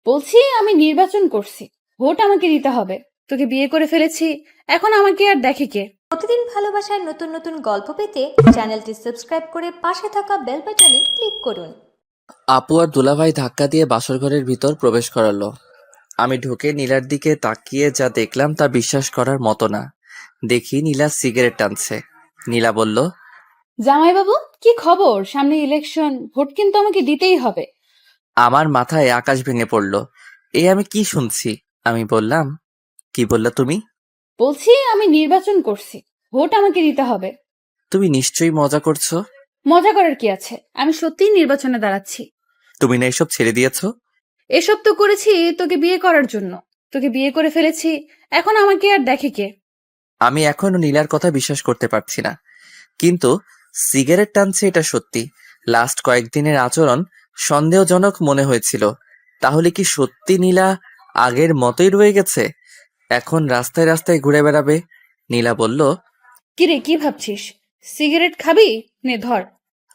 বলছি আমি নির্বাচন করছি, ভোট আমাকে দিতে হবে। তোকে বিয়ে করে ফেলেছি, এখন আমাকে আর দেখে কে? প্রতিদিন ভালোবাসার নতুন নতুন গল্প পেতে চ্যানেলটি সাবস্ক্রাইব করে পাশে থাকা বেল বাটনে ক্লিক করুন। আপু আর দুলাভাই ধাক্কা দিয়ে বাসর ঘরের ভিতর প্রবেশ করালো। আমি ঢুকে নীলার দিকে তাকিয়ে যা দেখলাম তা বিশ্বাস করার মতো না। দেখি নীলা সিগারেট টানছে। নীলা বলল, জামাইবাবু, কি খবর? সামনে ইলেকশন, ভোট কিন্তু আমাকে দিতেই হবে। আমার মাথায় আকাশ ভেঙে পড়ল। আমি কি শুনছি? আমি বললাম, কি বললা তুমি? বলছি আমি নির্বাচন করছি, ভোট আমাকে দিতে হবে। তুমি নিশ্চয়ই মজা করছো। মজা করার কি আছে, আমি সত্যিই নির্বাচনে দাঁড়াচ্ছি। তুমি না এসব ছেড়ে দিয়েছো? এসব তো করেছি তোকে বিয়ে করার জন্য। তোকে বিয়ে করে ফেলেছি, এখন আমাকে আর দেখে কে? আমি এখনো নীলার কথা বিশ্বাস করতে পারছি না। কিন্তু সিগারেট টানছে এটা সত্যি। লাস্ট কয়েকদিনের আচরণ সন্দেহজনক মনে হয়েছিল। তাহলে কি সত্যি নীলা আগের মতোই রয়ে গেছে? এখন রাস্তায় রাস্তায় ঘুরে বেড়াবে? নীলা বলল, কিরে, কি ভাবছিস? সিগারেট খাবি? নে ধর।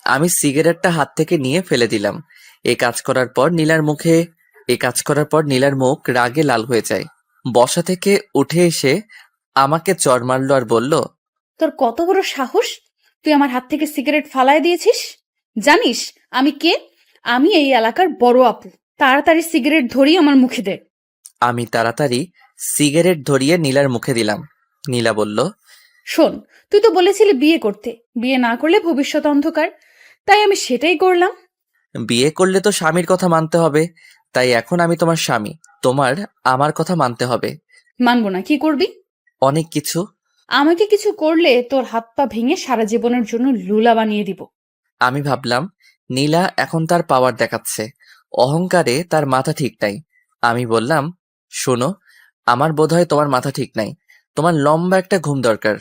আমি সিগারেটটা হাত থেকে নিয়ে ফেলে দিলাম। এই কাজ করার পর নীলার মুখ রাগে লাল হয়ে যায়। বসা থেকে উঠে এসে আমাকে চড় মারলো আর বলল, তোর কত বড় সাহস, তুই আমার হাত থেকে সিগারেট ফালায় দিয়েছিস? জানিস আমি কে? আমি এই এলাকার বড় আপু। তাড়াতাড়ি সিগারেট ধরিয়ে আমার মুখে দে। আমি তাড়াতাড়ি সিগারেট ধরিয়ে নীলার মুখে দিলাম। নীলা বলল, শোন, তুই তো বলেছিলি বিয়ে করতে, বিয়ে না করলে ভবিষ্যৎ অন্ধকার, তাই আমি সেটাই করলাম। বিয়ে করলে তো স্বামীর কথা মানতে হবে, তাই এখন আমি তোমার স্বামী। তোমার আমার কথা মানতে হবে। মানবো না, কি করবি? অনেক কিছু। আমাকে কিছু করলে তোর হাত পা ভেঙে সারা জীবনের জন্য লুলা বানিয়ে দিব। আমি ভাবলাম নীলা এখন তার পাওয়ার দেখাচ্ছে, অহংকারে তার মাথা ঠিক নাই। আমি বললাম, শোনো, আমার বোধহয় তোমার মাথা ঠিক নাই। তোমার লম্বা একটা ঘুম দরকার।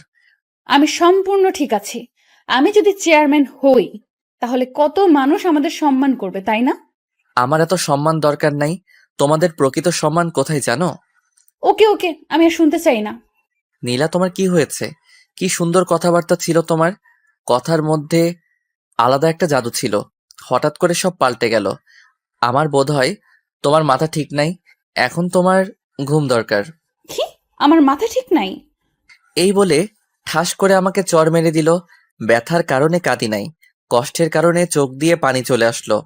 আমি সম্পূর্ণ ঠিক আছি। আমি যদি চেয়ারম্যান হই, তাহলে কত মানুষ আমাদের সম্মান করবে, তাই না? আমার এত সম্মান দরকার নাই। তোমাদের প্রকৃত সম্মান কোথায় জানো? ওকে ওকে, আমি আর শুনতে চাই না। নীলা, তোমার কি হয়েছে? কি সুন্দর কথাবার্তা ছিল তোমার। কথার মধ্যে আলাদা একটা জাদু ছিল। হঠাৎ করে সব পাল্টে গেল। আমার বোধহয় তোমার মাথা ঠিক নাই। এখন তোমার ঘুম দরকার। কি? আমার মাথা ঠিক নাই? এই বলে ঠাস করে আমাকে চড় মেরে দিল। ব্যথার কারণে কাঁদি নাই, কষ্টের কারণে চোখ দিয়ে পানি চলে আসলো।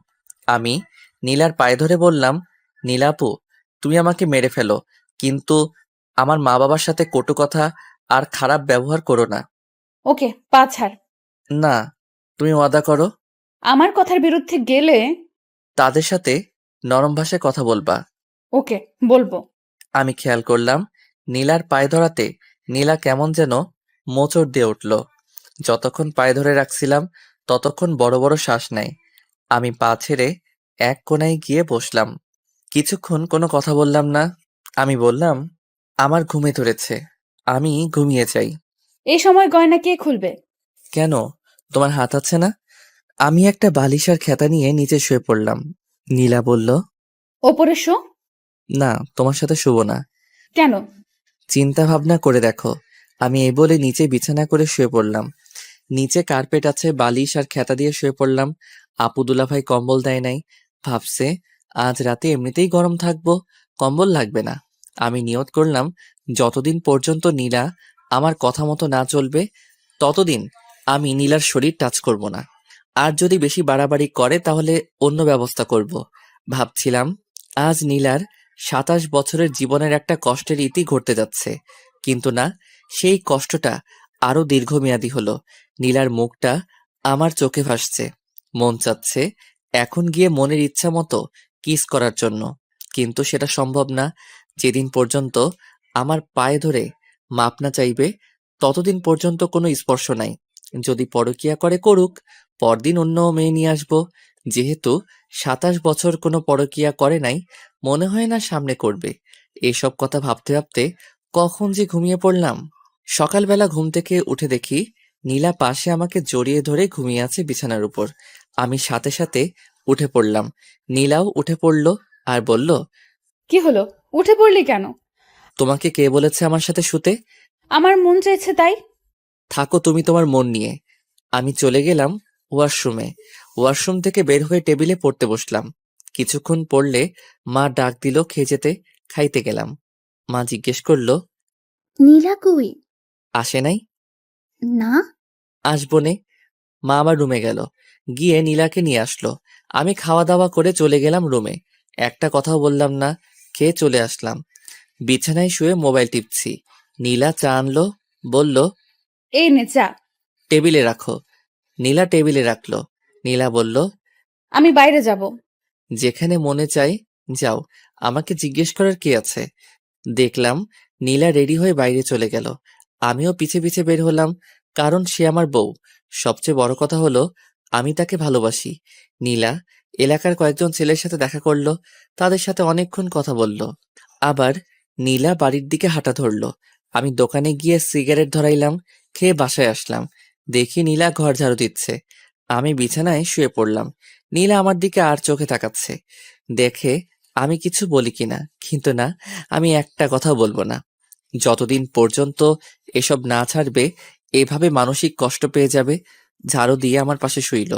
আমি নীলার পায়ে ধরে বললাম, নীলাপু, তুমি আমাকে মেরে ফেলো, কিন্তু আমার মা বাবার সাথে কটু কথা আর খারাপ ব্যবহার করো না। ওকে, পা ছাড়। না, তুমি ওয়াদা করো। আমার কথার বিরুদ্ধে গেলে? তাদের সাথে নরম ভাষায় কথা বলবা। ওকে, বলবো। আমি খেয়াল করলাম নীলার পায়ে ধরাতে নীলা কেমন যেন মোচড় দিয়ে উঠল। যতক্ষণ পায়ে ধরে রাখছিলাম ততক্ষণ বড় বড় শ্বাস নেয়। আমি পা ছেড়ে এক কোণায় গিয়ে বসলাম। কিছুক্ষণ কোনো কথা বললাম না। আমি বললাম, আমার ঘুমে ধরেছে, আমি ঘুমিয়ে যাই। এই সময় গয়না কে খুলবে? কেন, তোমার হাত আছে না? আমি একটা বালিশ আর খেতা নিয়ে নিচে শুয়ে পড়লাম। নীলা বলল, ওপরে শো। না, তোমার সাথে শুব না। কেন? চিন্তা ভাবনা করে দেখো। আমি এই বলে নিচে বিছানা করে শুয়ে পড়লাম। নিচে কার্পেট আছে, বালিশ আর খেতা দিয়ে শুয়ে পড়লাম। আপু দুলাভাই কম্বল দেয় নাই। ভাবছে আজ রাতে এমনিতেই গরম থাকবো, কম্বল লাগবে না। আমি নিয়ত করলাম যতদিন পর্যন্ত নীলা আমার কথা মতো না চলবে, ততদিন আমি নীলার শরীর টাচ করব না। আর যদি বেশি বাড়াবাড়ি করে তাহলে অন্য ব্যবস্থা করব। ভাবছিলাম আজ নীলার 27 বছরের জীবনের একটা কষ্টের ইতি ঘটতে যাচ্ছে, কিন্তু না, সেই কষ্টটা আরো দীর্ঘমেয়াদী হলো। নীলার মুখটা আমার চোখে ভাসছে। মন চাচ্ছে এখন গিয়ে মনের ইচ্ছা মতো কিস করার জন্য, কিন্তু সেটা সম্ভব না। যেদিন পর্যন্ত আমার পায়ে ধরে মাপ না চাইবে, ততদিন পর্যন্ত কোনো স্পর্শ নাই। যদি পরকীয়া করে করুক, পরদিন অন্য মেয়ে নিয়ে আসবো। যেহেতু 27 বছর কোনো পরকীয়া করে নাই, মনে হয় না সামনে করবে। এসব কথা ভাবতে ভাবতে কখন যে ঘুমিয়ে পড়লাম। সকালবেলা ঘুম থেকে উঠে দেখি নীলা পাশে আমাকে জড়িয়ে ধরে ঘুমিয়ে আছে বিছানার উপর। আমি সাথে সাথে উঠে পড়লাম। নীলাও উঠে পড়ল আর বলল, কি হলো? উঠে পড়লি কেন? তোমাকে কে বলেছে আমার সাথে শুতে? আমার মন চাইছে তাই। থাকো তুমি তোমার মন নিয়ে। আমি চলে গেলাম ওয়াশরুমে। ওয়াশরুম থেকে বের হয়ে টেবিলে পড়তে বসলাম। কিছুক্ষণ পড়লে মা ডাক দিল খেয়ে যেতে। খাইতে গেলাম। মা জিজ্ঞেস করলো, নীলা কই? আসে নাই? না। আসবো নে। মা আমার রুমে গেল, গিয়ে নীলাকে নিয়ে আসলো। আমি খাওয়া দাওয়া করে চলে গেলাম রুমে। একটা কথাও বললাম না, খেয়ে চলে আসলাম। বিছানায় শুয়ে মোবাইল টিপছি। নীলা চা আনলো, বলল, এই নে চা। টেবিলে রাখো। নীলা টেবিলে রাখলো। নীলা বলল, আমি বাইরে যাব। যেখানে মনে চায় যাও, আমাকে জিজ্ঞেস করার কি আছে। দেখলাম নীলা রেডি হয়ে বাইরে চলে গেল। আমিও পিছে পিছে বের হলাম, কারণ সে আমার বউ। সবচেয়ে বড় কথা হলো আমি তাকে ভালোবাসি। নীলা এলাকার কয়েকজন ছেলের সাথে দেখা করলো, তাদের সাথে অনেকক্ষণ কথা বলল। আবার নীলা বাড়ির দিকে হাঁটা ধরলো। আমি দোকানে গিয়ে সিগারেট ধরাইলাম, খেয়ে বাসায় আসলাম। দেখি নীলা ঘর ঝাড়ু দিচ্ছে। আমি বিছানায় শুয়ে পড়লাম। নীলা আমার দিকে আর চোখে তাকাচ্ছে, দেখে আমি কিছু বলি কিনা। কিন্তু না, আমি একটা কথাও বলবো না। যতদিন পর্যন্ত এসব না ছাড়বে, এভাবে মানসিক কষ্ট পেয়ে যাবে। ঝাড়ু দিয়ে আমার পাশে শুইল।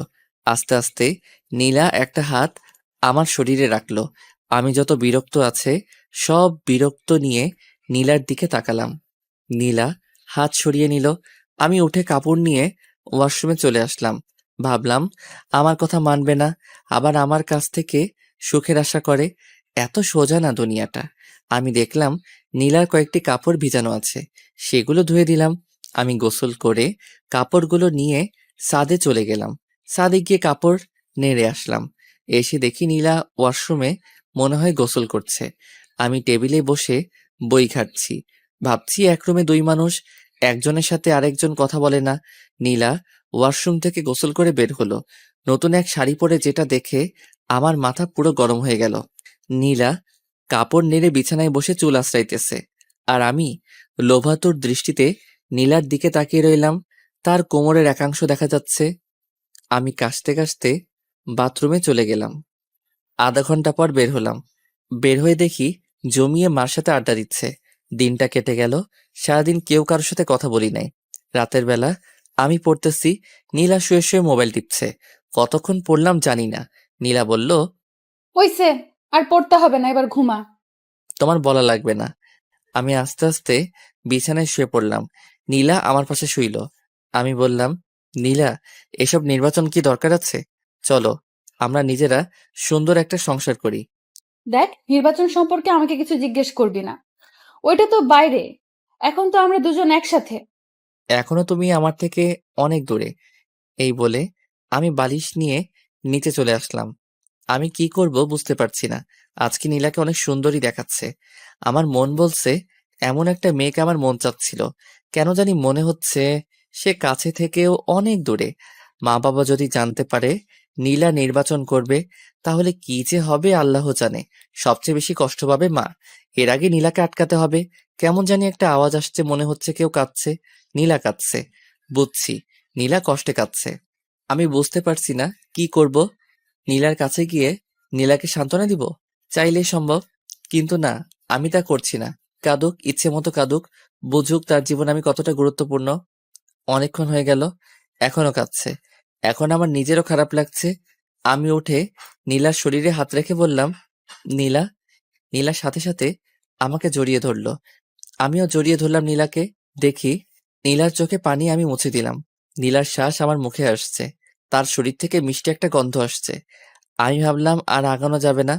আস্তে আস্তে নীলা একটা হাত আমার শরীরে রাখলো। আমি যত বিরক্ত আছে সব বিরক্ত নিয়ে নীলার দিকে তাকালাম। নীলা হাত সরিয়ে নিল। আমি উঠে কাপড় নিয়ে ওয়াশরুমে চলে আসলাম। ভাবলাম আমার কথা মানবে না, আবার আমার কাছ থেকে সুখের আশা করে। এত সোজা না দুনিয়াটা। আমি দেখলাম নীলার কয়েকটি কাপড় ভিজানো আছে, সেগুলো ধুয়ে দিলাম। আমি গোসল করে কাপড়গুলো নিয়ে ছাদে চলে গেলাম। ছাদে গিয়ে কাপড় নেড়ে আসলাম। এসে দেখি নীলা ওয়াশরুমে মনে হয় গোসল করছে। আমি টেবিলে বসে বই ঘাঁটছি। ভাবছি এক রুমে দুই মানুষ, একজনের সাথে আরেকজন কথা বলে না। নীলা ওয়াশরুম থেকে গোসল করে বের হলো, নতুন এক শাড়ি পরে, যেটা দেখে আমার মাথা পুরো গরম হয়ে গেল। নীলা কাপড় নেড়ে বিছানায় বসে চুল আঁচড়াইতেছে, আর আমি লোভাতুর দৃষ্টিতে নীলার দিকে তাকিয়ে রইলাম। তার কোমরের একাংশ দেখা যাচ্ছে। আমি কাশতে কাশতে বাথরুমে চলে গেলাম। আধা ঘন্টা পর বের হলাম। বের হয়ে দেখি জমিয়ে মার সাথে আড্ডা দিচ্ছে। দিনটা কেটে গেল, সারাদিন কেউ কারোর সাথে কথা বলি নাই। রাতের বেলা আমি পড়তেছি, নীলা শুয়ে শুয়ে মোবাইল টিপছে। কতক্ষণ পড়লাম জানি না। নীলা বলল, হইছে, আর পড়তে হবে না, এবার ঘুমা। তোমার বলা লাগবে না। আমি আস্তে আস্তে বিছানায় শুয়ে পড়লাম। নীলা আমার পাশে শুইল। আমি বললাম, নীলা, এসব নির্বাচন কি দরকার আছে? চলো আমরা নিজেরা সুন্দর একটা সংসার করি। দেখ, নির্বাচন সম্পর্কে আমাকে কিছু জিজ্ঞেস করবি না। ওইটা তো বাইরে। এখন তো আমরা দুজন একসাথে। এখনো তুমি আমার থেকে অনেক দূরে। এই বলে আমি বালিশ নিয়ে নিচে চলে আসলাম। আমি কি করব বুঝতে পারছি না। আজকে নীলাকে অনেক সুন্দরী দেখাচ্ছে। আমার মন বলছে এমন একটা মেয়েকে আমার মন চাচ্ছিল। কেন জানি মনে হচ্ছে সে কাছে থেকেও অনেক দূরে। মা বাবা যদি জানতে পারে নীলা নির্বাচন করবে, তাহলে কি যে হবে আল্লাহ জানে। সবচেয়ে বেশি কষ্ট পাবে মা। এর আগে নীলাকে আটকাতে হবে। কেমন জানি একটা আওয়াজ আসছে, মনে হচ্ছে কেউ কাঁদছে। নীলা কাঁদছে, বুঝছি নীলা কষ্টে কাঁদছে। আমি বুঝতে পারছি না কি করব। নীলার কাছে গিয়ে নীলাকে সান্ত্বনা দিব? চাইলেই সম্ভব, কিন্তু না, আমি তা করছি না। কাঁদুক, ইচ্ছে মতো কাঁদুক, বুঝুক তার জীবন আমি কতটা গুরুত্বপূর্ণ। অনেকক্ষণ হয়ে গেল, এখনো কাঁদছে। এখন আমার নিজেরও খারাপ লাগছে। আমি উঠে নীলার শরীরে হাত রেখে বললাম, নীলা। নীলার সাথে সাথে আমাকে জড়িয়ে ধরলো। আমিও জড়িয়ে ধরলাম নীলাকে। দেখি নীলার চোখে পানি আমি মুছে দিলাম। নীলার শ্বাস আমার মুখে আসছে, তার শরীর থেকে মিষ্টি একটা গন্ধ আসছে। আমি ভাবলাম আর আগানো যাবে না।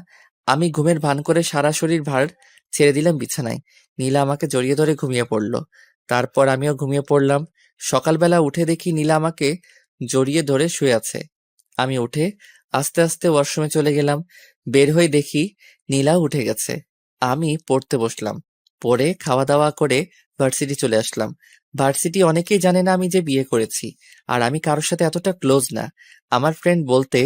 আমি ঘুমের ভান করে সারা শরীর ভার ছেড়ে দিলাম বিছানায়। নীলা আমাকে জড়িয়ে ধরে ঘুমিয়ে পড়ল। তারপর আমিও ঘুমিয়ে পড়লাম। সকালবেলা উঠে দেখি নীলা আমাকে জড়িয়ে ধরে শুয়ে আছে। আমি উঠে আস্তে আস্তে ওয়াশরুমে চলে গেলাম। বের হয়ে দেখি নীলাও উঠে গেছে। আমি পড়তে বসলাম। পড়ে খাওয়া দাওয়া করে ভার্সিটি চলে আসলাম। ভার্সিটি অনেকেই জানে না আমি যে বিয়ে করেছি, আর আমি কারোর সাথে এতটা ক্লোজ না। আমার ফ্রেন্ড বলতে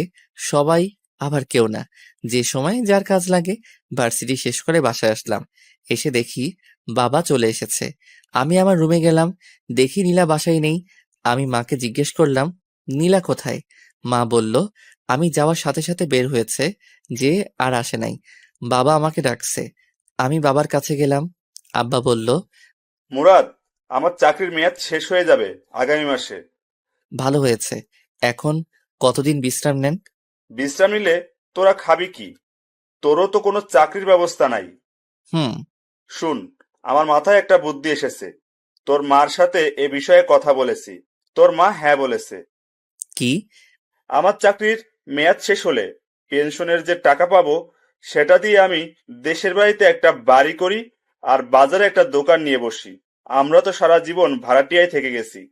সবাই, আবার কেউ না। যে সময় যার কাজ লাগে। ভার্সিটি শেষ করে বাসায় আসলাম। এসে দেখি বাবা চলে এসেছে। আমি আমার রুমে গেলাম, দেখি নীলা বাসায় নেই। আমি মাকে জিজ্ঞেস করলাম, নীলা কোথায়? মা বলল আমি যাওয়ার সাথে সাথে বের হয়েছে, যে আর আসে নাই। বাবা আমাকে ডাকছে। আমি বাবার কাছে গেলাম। আব্বা বলল, মুরাদ, আমার চাকরির মেয়াদ শেষ হয়ে যাবে আগামী মাসে। ভালো হয়েছে। এখন কতদিন বিশ্রাম নেন? বিশ্রাম নিলে তোরা খাবি কি? তোরও তো কোনো চাকরির ব্যবস্থা নাই। হুম। শুন, আমার মাথায় একটা বুদ্ধি এসেছে। তোর মার সাথে এ বিষয়ে কথা বলেছি। তোর মা হ্যাঁ বলেছে। কি? আমার চাকরির মেয়াদ শেষ হলে পেনশনের যে টাকা পাবো, সেটা দিয়ে আমি দেশের বাড়িতে একটা বাড়ি করি আর বাজারে একটা দোকান নিয়ে বসি। আমরা তো সারা জীবন ভাড়াটিয়ায় থেকে গেছি।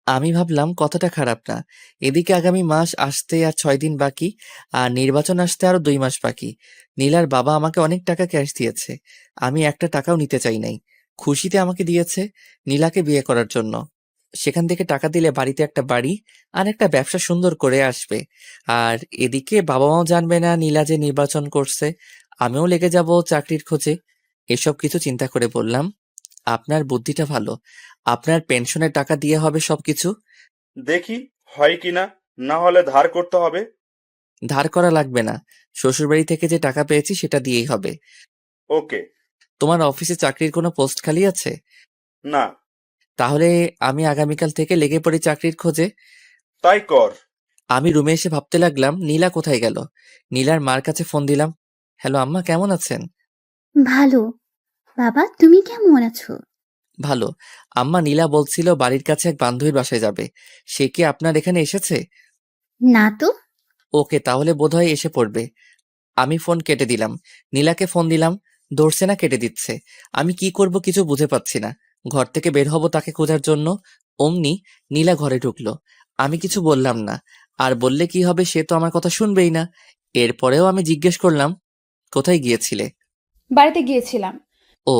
আমি ভাবলাম কথাটা খারাপ না। এদিকে আগামী মাস আসতে আর 6 দিন বাকি, আর নির্বাচন আসতে আরো 2 মাস বাকি। নীলার বাবা আমাকে অনেক টাকা ক্যাশ দিয়েছে। আমি একটা টাকাও নিতে চাই নাই। খুশিতে আমাকে দিয়েছে নীলাকে বিয়ে করার জন্য। সেখান থেকে টাকা দিলে বাড়িতে একটা বাড়ি আর একটা ব্যবসা সুন্দর করে আসবে। আর এদিকে বাবা মাও জানবে না নীলা যে নির্বাচন করছে। আমিও লেগে যাব চাকরির খোঁজে। এসব কিছু চিন্তা করে বললাম, আপনার বুদ্ধিটা ভালো। আপনার পেনশনের টাকা দিয়ে হবে সবকিছু। দেখি হয় কিনা, না হলে ধার করতে হবে। ধার করা লাগবে না, শ্বশুরবাড়ি থেকে যে টাকা পেয়েছি সেটা দিয়েই হবে। ওকে। তোমার অফিসে চাকরির কোনো পোস্ট খালি আছে? না। তাহলে আমি আগামীকাল থেকে লেগে পড়ি চাকরির খোঁজে। তাই কর। আমি রুমে এসে ভাবতে লাগলাম নীলা কোথায় গেল। নীলার মার কাছে ফোন দিলাম। হ্যালো আম্মা, কেমন আছেন? ভালো। বাবা, তুমি কেমন আছো? ভালো। আম্মা, নীলা বলছিল বাড়ির কাছে এক বান্ধবীর বাসায় যাবে। সে কি আপনার এখানে এসেছে? না তো। ওকে, তাহলে বোধহয় এসে পড়বে। আমি ফোন কেটে দিলাম। নীলাকে ফোন দিলাম, ধরছে না, কেটে দিচ্ছে। আমি কি করব কিছু বুঝে পাচ্ছি না। ঘর থেকে বের হব তাকে খোঁজার জন্য, অমনি নীলা ঘরে ঢুকলো। আমি কিছু বললাম না, আর বললে কি হবে, সে তো আমার কথা শুনবেই না। এরপরেও আমি জিজ্ঞেস করলাম, কোথায় গিয়েছিলে? বাড়িতে গিয়েছিলাম। ও,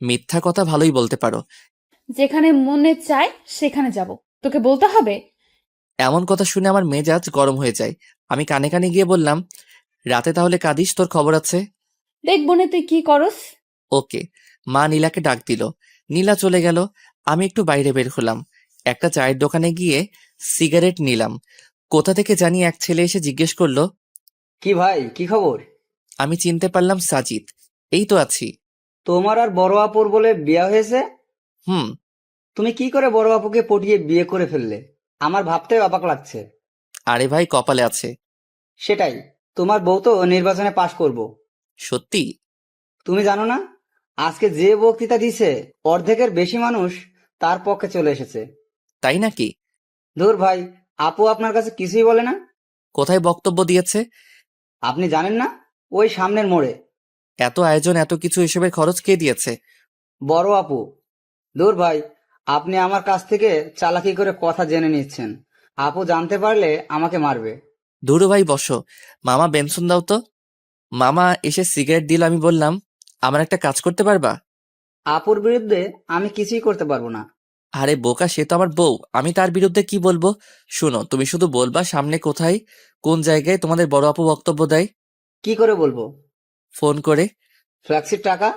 মিথ্যা কথা ভালোই বলতে পারো। যেখানে মনে চায় সেখানে যাব, তোকে বলতে হবে? এমন কথা শুনে আমার মেজাজ গরম হয়ে যায়। আমি কানে কানে গিয়ে বললাম, রাতে তাহলে কাঁদিস, তোর খবর আছে। দেখবো না তুই কি করস। ওকে। মা নীলাকে ডাক দিল। নীলা চলে গেল। আমি একটু বাইরে বের হলাম। একটা চায়ের দোকানে গিয়ে সিগারেট নিলাম। কোথা থেকে জানি এক ছেলে এসে জিজ্ঞেস করলো। কি ভাই, কি খবর? আমি চিনতে পারলাম সাজিদ। এই তো আছি। তোমার আর বড় আপুর বলে বিয়ে হয়েছে? হুম। তুমি কি করে বড় আপুকে পটিয়ে বিয়ে করে ফেললে? আমার ভাবতে অবাক লাগছে। আরে ভাই, কপালে আছে। সেটাই, তোমার বউ তো নির্বাচনে পাশ করব। সত্যি? তুমি জানো না, আজকে যে বক্তৃতা দিছে অর্ধেকের বেশি মানুষ তার পক্ষে চলে এসেছে। তাই নাকি? ধুর ভাই, আপু আপনার কাছে কিছুই বলে না? কোথায় বক্তব্য দিয়েছে? আপনি জানেন না? ওই সামনের মোড়ে। এত আয়োজন, এত কিছু, এসবের খরচ কে দিয়েছে? বড় আপু। ধুর ভাই, আপনি আমার কাছ থেকে চালাকি করে কথা জেনে নিচ্ছেন। আপু জানতে পারলে আমাকে মারবে। ধুরু ভাই, বসো। মামা বেনসন দাও তো। মামা এসে সিগারেট দিল। আমি বললাম, আমার একটা কাজ করতে পারবা? আপুর বিরুদ্ধে আমি কিছুই করতে পারবো না। আরে বোকা, সে তো আমার বউ, আমি তার বিরুদ্ধে কি বলবো? শোনো, তুমি শুধু বলবা সামনে কোথায়, কোন জায়গায় তোমাদের বড় আপু বক্তব্য দেয়। কি করে বলবো? ফোন করে। ফ্ল্যাক্সির টাকা?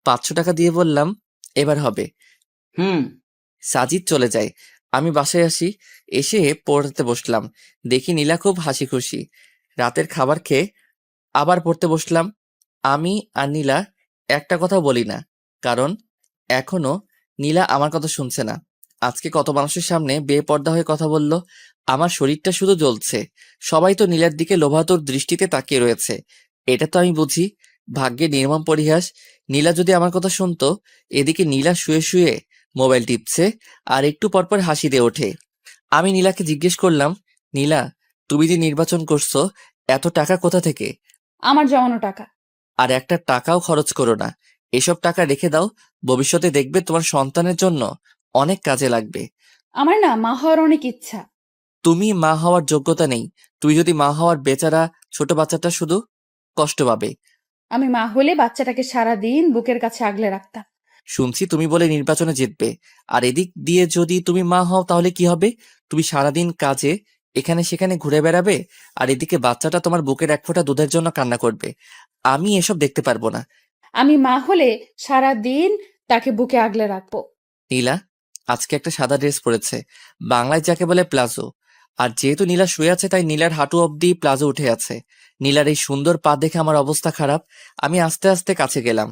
500 টাকা দিয়ে বললাম, এবার হবে। হুম। সাজিদ চলে যায়। আমি বাসায় আসি। এসে পড়তে বসলাম। দেখি নীলা খুব হাসি খুশি। রাতের খাবার খেয়ে আবার পড়তে বসলাম। আমি আর নীলা একটা কথাও বলি না, কারণ এখনো নীলা আমার কথা শুনছে না। আজকে কত মানুষের সামনে বেপর্দা হয়ে কথা বলল। আমার শরীরটা শুধু জ্বলছে। সবাই তো নীলার দিকে লোভাতুর দৃষ্টিতে তাকিয়ে রয়েছে। এটা তো আমি বুঝি। ভাগ্যে নির্মম পরিহাস। নীলা যদি আমার কথা শুনতো। এদিকে নীলা শুয়ে শুয়ে মোবাইল টিপছে, আর একটু পরপর হাসি দিয়ে ওঠে। আমি নীলাকে জিজ্ঞেস করলাম, নীলা, তুমি যে নির্বাচন করছো, এত টাকা কোথা থেকে? আমার জমানো টাকা। আর একটা টাকাও খরচ করো না। এসব টাকা রেখে দাও। ভবিষ্যতে দেখবে তোমার সন্তানের জন্য অনেক কাজে লাগবে। আমার না মা হওয়ার অনেক ইচ্ছা। তুমি মা হওয়ার যোগ্যতা নেই। তুই যদি মা হওয়ার, বেচারা ছোট বাচ্চাটা শুধু কষ্ট পাবে। আমি মা হলে বাচ্চাটাকে সারা দিন বুকের কাছে আগলে রাখতাম। শুনছি তুমি বলে নির্বাচনে জিতবে। আর এদিক দিয়ে যদি তুমি মা হও তাহলে কি হবে? তুমি সারাদিন কাজে এখানে সেখানে ঘুরে বেড়াবে, আর এদিকে বাচ্চাটা তোমার বুকের এক ফোঁটা দুধের জন্য কান্না করবে। আমি এসব দেখতে পারবো না। আমি মা হলে সারা দিন তাকে বুকে আগলে রাখবো। নীলা আজকে একটা সাদা ড্রেস পরেছে, বাংলায় যাকে বলে প্লাজো। আর যেহেতু নীলা শুয়ে আছে, তাই নীলার হাঁটু অব্দি প্লাজো উঠে আছে। নীলার এই সুন্দর পা দেখে আমার অবস্থা খারাপ। আমি আস্তে আস্তে কাছে গেলাম,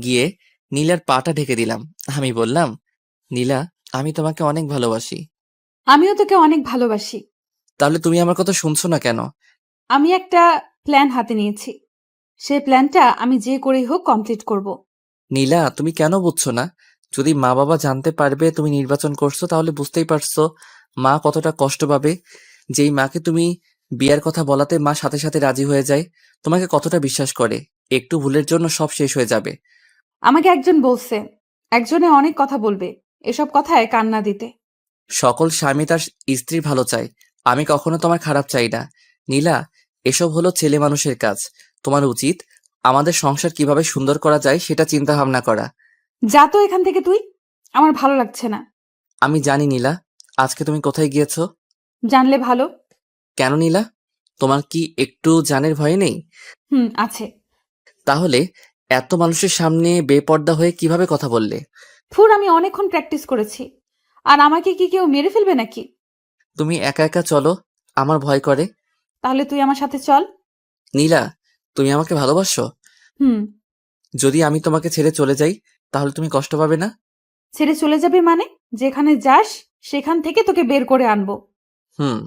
গিয়ে নীলার পাটা ঢেকে দিলাম। আমি বললাম, নীলা, আমি তোমাকে অনেক ভালোবাসি। আমিও তোকে অনেক ভালোবাসি। তাহলে তুমি আমার কথা শুনছো না কেন? আমি একটা প্ল্যান হাতে নিয়েছি। সেই প্ল্যানটা আমি যে করেই হোক কমপ্লিট করব। নীলা, তুমি কেন বুঝছো না? যদি মা বাবা জানতে পারবে তুমি নির্বাচন করছো, তাহলে বুঝতেই পারছো মা কতটা কষ্ট পাবে। যেই মাকে তুমি বিয়ের কথা বলাতে মা সাথে সাথে রাজি হয়ে যায়, তোমাকে কতটা বিশ্বাস করে। একটু ভুলের জন্য সব শেষ হয়ে যাবে। আমাকে একজন বলছে, একজনে অনেক কথা বলবে, এসব কথায় কান্না দিতে। সকল স্বামী তার স্ত্রীর ভালো চায়, আমি কখনো তোমার খারাপ চাই না। নীলা, এসব হলো ছেলে মানুষের কাজ। তোমার উচিত আমাদের সংসার কিভাবে সুন্দর করা যায় সেটা চিন্তা ভাবনা করা। যা তো এখান থেকে তুই, আমার ভালো লাগছে না। আমি জানি নীলা, আজকে তুমি কোথায় গিয়েছো। জানলে ভালো। কেন নীলা, তোমার কি একটু জানের ভয় নেই? আছে। তাহলে এত মানুষের সামনে বেপর্দা হয়ে কিভাবে কথা বললে? আমি অনেকক্ষণ প্র্যাকটিস করেছি। আর আমাকে কি কেউ মেরে ফেলবে নাকি? তুমি একা একা চলো, আমার ভয় করে। তাহলে তুই আমার সাথে চল। নীলা, তুমি আমাকে ভালোবাসো? হুম। যদি আমি তোমাকে ছেড়ে চলে যাই, তাহলে তুমি কষ্ট পাবে না? ছেড়ে চলে যাবে মানে? যেখানে যাস সেখান থেকে তোকে বের করে আনবো। হুম।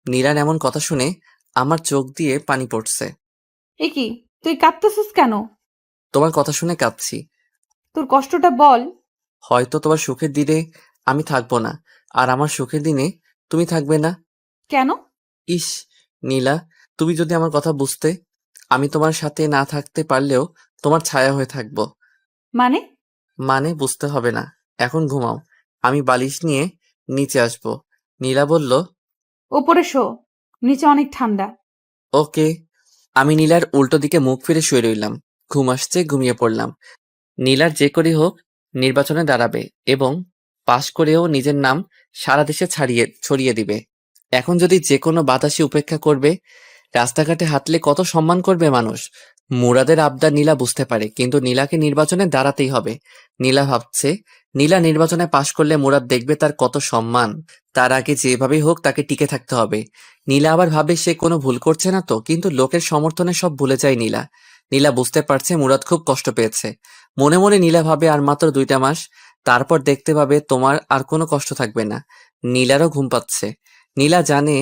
নীলার এমন কথা শুনে আমার চোখ দিয়ে পানি পড়ছে। এ কি, তুই কাঁদতেছিস কেন? তোমার কথা শুনে কাঁদছি। তোর কষ্টটা বল। হয়তো তোমার সুখের দিনে আমি থাকবো না, আর আমার সুখের দিনে তুমি থাকবে না। কেন? ইস, নীলা, তুমি যদি আমার কথা বুঝতে। আমি তোমার সাথে না থাকতে পারলেও তোমার ছায়া হয়ে থাকবো। মানে? মানে বুঝতে হবে না, এখন ঘুমাও। আমি বালিশ নিয়ে নিচে আসবো। নীলা বলল, ওপরে শো, নিচে অনেক ঠান্ডা। ওকে। আমি নীলার উল্টো দিকে মুখ ফিরে শুয়ে রইলাম। ঘুম আসছে, ঘুমিয়ে পড়লাম। নীলার যে করে হোক নির্বাচনে দাঁড়াবে এবং পাশ করেও নিজের নাম সারা দেশে ছড়িয়ে দিবে। এখন যদি যে কোনো বাতাসে উপেক্ষা করবে, রাস্তাঘাটে হাঁটলে কত সম্মান করবে মানুষ। মুরাদের আবদার নীলা বুঝতে পারে, কিন্তু নীলাকে নির্বাচনে দাঁড়াতেই হবে। নীলা ভাবছে, নীলা নির্বাচনে পাশ করলে মুরাদ দেখবে তার কত সম্মান। তার আগে যেভাবেই হোক তাকে টিকে থাকতে হবে। নীলা আবার ভাবে সে কোনো ভুল করছে না তো, কিন্তু লোকের সমর্থনে সব ভুলে যায় নীলা। নীলা বুঝতে পারছে মুরাদ খুব কষ্ট পেয়েছে। মনে মনে নীলা ভাবে আর মাত্র 2টা মাস, তারপর দেখতে পাবে তোমার আর কোনো কষ্ট থাকবে না। নীলারও ঘুম পাচ্ছে। নীলা জানে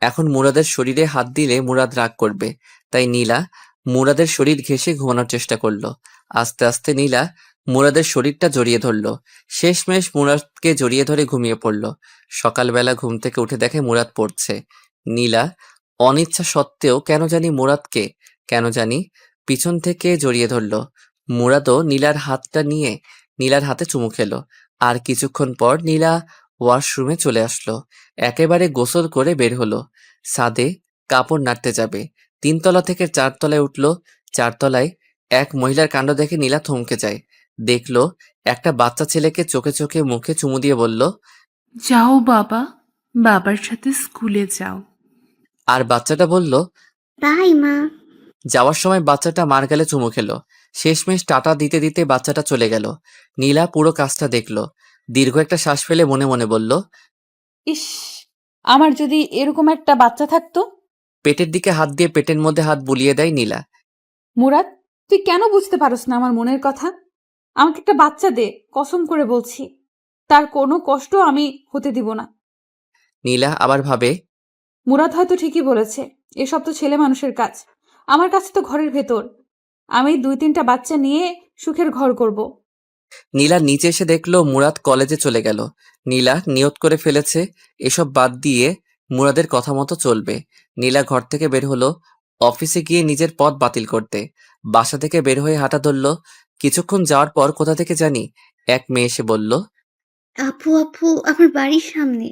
এখন মুরাদের শরীরে হাত দিলে মুরাদ রাগ করবে, তাই নীলা মুরাদের শরীর ঘেঁষে ঘুমানোর চেষ্টা করলো। আস্তে আস্তে নীলা মুরাদের শরীরটা জড়িয়ে ধরলো। শেষমেশ মুরাদকে জড়িয়ে ধরে ঘুমিয়ে পড়লো। সকালবেলা ঘুম থেকে উঠে দেখে মুরাদ পড়ছে। নীলা অনিচ্ছা সত্ত্বেও কেন জানি পিছন থেকে জড়িয়ে ধরলো। মুরাদও নীলার হাতটা নিয়ে নীলার হাতে চুমু খেলো। আর কিছুক্ষণ পর নীলা ওয়াশরুমে চলে আসলো। একেবারে গোসল করে বের হলো। ছাদে কাপড় নাড়তে যাবে। 3তলা থেকে 4তলায় উঠলো। 4তলায় এক মহিলার কাণ্ড দেখে নীলা থমকে যায়। দেখলো একটা বাচ্চা ছেলেকে চোখে চোখে মুখে চুমু দিয়ে বলল, যাও বাবা, বাবার সাথে স্কুলে যাও। আর বাচ্চাটা বলল, বাই মা। যাওয়ার সময় বাচ্চাটা মার গালে চুমু খেলো। শেষমেশ টাটা দিতে দিতে বাচ্চাটা চলে গেল। নীলা পুরো কাজটা দেখলো। দীর্ঘ একটা শ্বাস ফেলে মনে মনে বলল, ইস, আমার যদি এরকম একটা বাচ্চা থাকতো। পেটের দিকে হাত দিয়ে পেটের মধ্যে হাত বুলিয়ে দেয় নীলা। মুরাদ, তুই কেন বুঝতে পারস না আমার মনের কথা? আমাকে একটা বাচ্চা দে, কসম করে বলছি। তার কোনো কষ্ট আমি হতে দিব না। নীলা আবার ভাবে, মুরাদ হয়তো ঠিকই বলেছে, এসব তো ছেলে মানুষের কাজ। আমার কাছে তো ঘরের ভেতর। আমি 2-3টা বাচ্চা নিয়ে সুখের ঘর করব। নীলা নিচে এসে দেখলো মুরাদ কলেজে চলে গেল। নীলা নিয়ত করে ফেলেছে এসব বাদ দিয়ে মুরাদের কথা মতো চলবে। নীলা ঘর থেকে বের হলো অফিসে গিয়ে নিজের পদ বাতিল করতে। বাসা থেকে বের হয়ে হাঁটা ধরলো। কিছুক্ষণ যাওয়ার পর কোথা থেকে জানি এক মেয়ে এসে বলল, আপু আপু, আমার বাড়ির সামনে।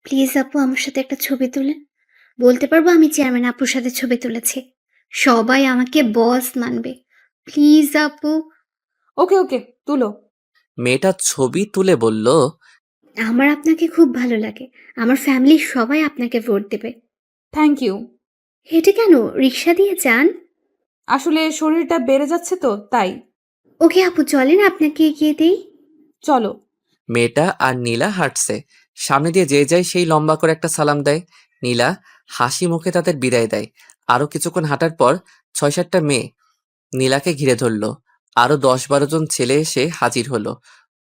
প্লিজ আপু, আমার সাথে একটা ছবি তুলেন। বলতে পারবো আমি চেয়ারম্যান আপুর সাথে ছবি তুলেছি। সবাই আমাকে বস মানবে। প্লিজ আপু। ওকে ওকে, তুলো। মেয়েটা ছবি তুলে বলল, আমার আপনাকে খুব ভালো লাগে। আমার ফ্যামিলির সবাই আপনাকে ভোট দেবে। Thank you. হেঁটে কেন, রিক্সা দিয়ে যান। আসলে শরীরটা বেড়ে যাচ্ছে তো তাই। ওকে আপু, চলেন আপনাকে এগিয়ে দিই। চলো। মেয়েটা আর নীলা হাঁটছে। সামনে দিয়ে যে যায় সেই লম্বা করে একটা সালাম দেয়। নীলা হাসি মুখে তাদের বিদায় দেয়। আরো কিছুক্ষণ হাঁটার পর 6-7টা মেয়ে নীলাকে ঘিরে ধরলো। আরো 10-12 জন ছেলে এসে হাজির হলো।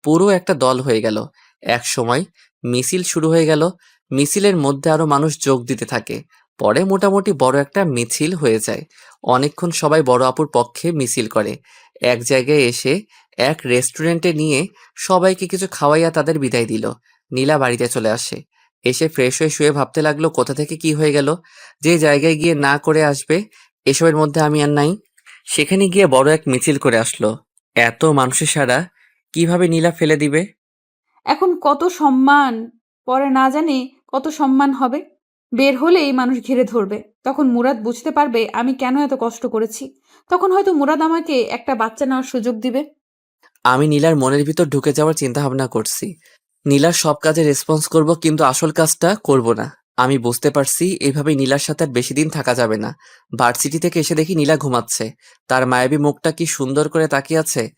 পুরো একটা দল হয়ে গেল। এক সময় মিছিল শুরু হয়ে গেল। মিছিলের মধ্যে আরো মানুষ যোগ দিতে থাকে। পরে মোটামুটি বড় একটা মিছিল হয়ে যায়। অনেকক্ষণ সবাই বড় আপুর পক্ষে মিছিল করে। এক জায়গায় এসে এক রেস্টুরেন্টে নিয়ে সবাইকে কিছু খাওয়াইয়া তাদের বিদায় দিল। নীলা বাড়িতে চলে আসে। এসে ফ্রেশ হয়ে শুয়ে ভাবতে লাগলো কোথা থেকে কি হয়ে গেল। যে জায়গায় গিয়ে না করে আসবে এসবের মধ্যে আমি আর নাই, সেখানে গিয়ে বড় এক মিছিল করে আসলো। এত মানুষের সারা কিভাবে নীলা ফেলে দিবে? এখন কত সম্মান, পরে না জানি কত সম্মান হবে। বের হলেই মানুষ ঘিরে ধরবে, তখন মুরাদ বুঝতে পারবে আমি কেন এত কষ্ট করেছি। তখন হয়তো মুরাদ আমাকে একটা বাচ্চা নেওয়ার সুযোগ দিবে। আমি নীলার মনের ভিতর ঢুকে যাওয়ার চিন্তা ভাবনা করছি। নীলার সব কাজে রেসপন্স করব, কিন্তু আসল কাজটা করব না। আমি বুঝতে পারছি এইভাবে নীলার সাথে আর বেশি দিন থাকা যাবে না। ভার্সিটি থেকে এসে দেখি নীলা ঘুমাচ্ছে। তার মায়াবী মুখটা কি সুন্দর করে তাকিয়ে আছে।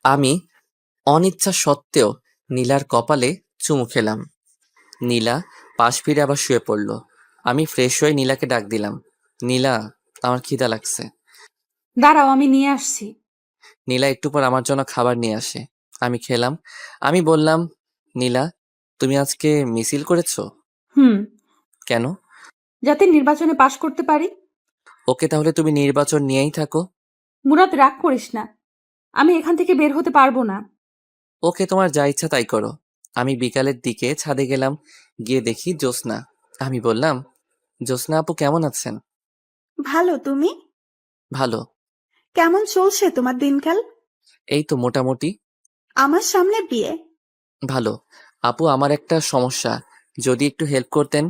আমি অনিচ্ছা সত্ত্বেও নীলার কপালে চুমু খেলাম। নীলা পাশ ফিরে আবার শুয়ে পড়ল। আমি ফ্রেশ হয়ে নীলাকে ডাক দিলাম, নীলা, আমার খিদা লাগছে। দাঁড়াও, আমি নিয়ে আসছি। নীলা একটু পর আমার জন্য খাবার নিয়ে আসে। আমি খেলাম। আমি বললাম, নীলা, তুমি আজকে মিছিল করেছো? হুম। কেন? যাতে নির্বাচনে পাশ করতে পারি। ওকে, তাহলে তুমি নির্বাচন নিয়েই থাকো। মুরাদ, রাগ করিস না, আমি এখান থেকে বের হতে পারবো না। ওকে, তোমার যা ইচ্ছা তাই করো। আমি বিকালের দিকে ছাদে গেলাম। গিয়ে দেখি জ্যোৎস্না। আমি বললাম, জ্যোৎস্না আপু কেমন আছেন? ভালো। তুমি? ভালো। কেমন চলছে তোমার দিনকাল? এই তো মোটামুটি। আমার সামনে বিয়ে। ভালো। আপু, আমার একটা সমস্যা, যদি একটু হেল্প করতেন।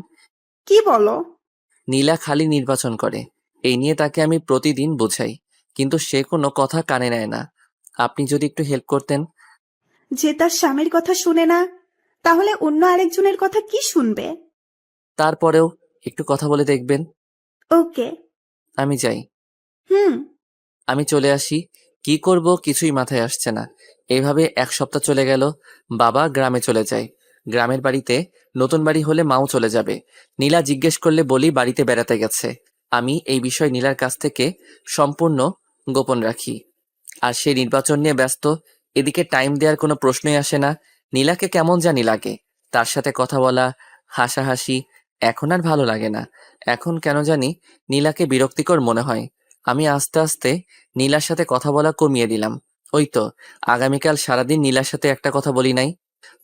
কি বলো? নীলা খালি নির্বাচন করে, এই নিয়ে তাকে আমি প্রতিদিন বোঝাই, কিন্তু সে কোনো কথা কানে নেয় না। আপনি যদি একটু হেল্প করতেন। যে তার স্বামীর কথা শুনে না, তাহলে অন্য আরেকজনের কথা কি শুনবে? তারপরেও একটু কথা বলে দেখবেন। ওকে। আমি যাই। হুম। আমি চলে আসি। কি করব কিছুই মাথায় আসছে না। এইভাবে এক সপ্তাহ চলে গেল। বাবা গ্রামে চলে যায়। গ্রামের বাড়িতে নতুন বাড়ি হলে মাও চলে যাবে। নীলা জিজ্ঞেস করলে বলি বাড়িতে বেড়াতে গেছে। আমি এই বিষয় নীলার কাছ থেকে সম্পূর্ণ গোপন রাখি। আর সে নির্বাচন নিয়ে ব্যস্ত। এদিকে টাইম দেওয়ার কোনো প্রশ্নই আসে না। নীলাকে কেমন জানি লাগে, তার সাথে কথা বলা, হাসাহাসি। এখন আর ভালো লাগে না। এখন কেন জানি নীলাকে বিরক্তিকর মনে হয়। আমি আস্তে আস্তে নীলার সাথে কথা বলা কমিয়ে দিলাম। ওই তো, আগামীকাল সারাদিন নীলার সাথে একটা কথা বলি নাই।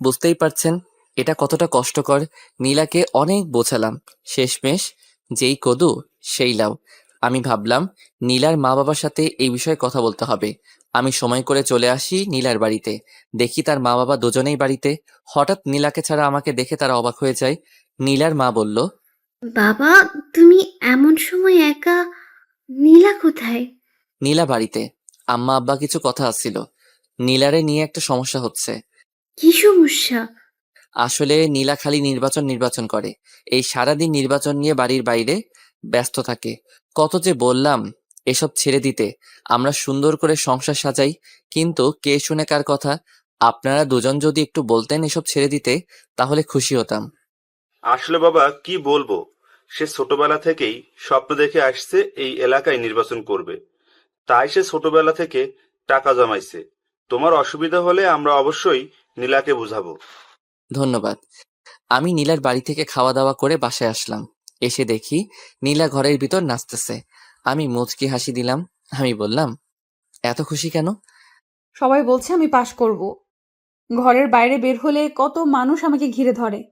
বুঝতেই পারছেন এটা কতটা কষ্টকর। নীলাকে অনেক বোঝালাম, শেষমেশ যেই কদু সেই লাউ। আমি ভাবলাম নীলার মা বাবার সাথে এই বিষয়ে কথা বলতে হবে। আমি সময় করে চলে আসি নীলার বাড়িতে। দেখি তার মা বাবা দুজনেই বাড়িতে। হঠাৎ নীলাকে ছাড়া আমাকে দেখে তারা অবাক হয়ে যায়। নীলার মা বলল, বাবা, তুমি এমন সময় একা? নীলা কোথায়? নীলা বাড়িতে। আম্মা আব্বা কিছু কথা আসছিল। নীলারে নিয়ে একটা সমস্যা হচ্ছে। কি সমস্যা? আসলে নীলা খালি নির্বাচন নির্বাচন করে। এই সারাদিন নির্বাচন নিয়ে বাড়ির বাইরে ব্যস্ত থাকে। কত যে বললাম এসব ছেড়ে দিতে, আমরা সুন্দর করে সংসার সাজাই, কিন্তু কে শুনে কার কথা। আপনারা দুজন যদি একটু বলতেন এসব ছেড়ে দিতে, তাহলে খুশি হতাম। আসলে বাবা কি বলবো, সে ছোটবেলা থেকেই স্বপ্ন দেখে আসছে এই এলাকায় নির্বাচন করবে, তাই সে ছোটবেলা থেকে টাকা জমাইছে। তোমার অসুবিধা হলে আমরা অবশ্যই নীলাকে বুঝাবো। ধন্যবাদ। আমি নীলার বাড়ি থেকে খাওয়া দাওয়া করে বাসায় আসলাম। এসে দেখি নীলা ঘরের ভিতর নাচতেছে। আমি মুচকি হাসি দিলাম। আমি বললাম, এত খুশি কেন? সবাই বলছে আমি পাশ করব। ঘরের বাইরে বের হলে কত মানুষ আমাকে ঘিরে ধরে।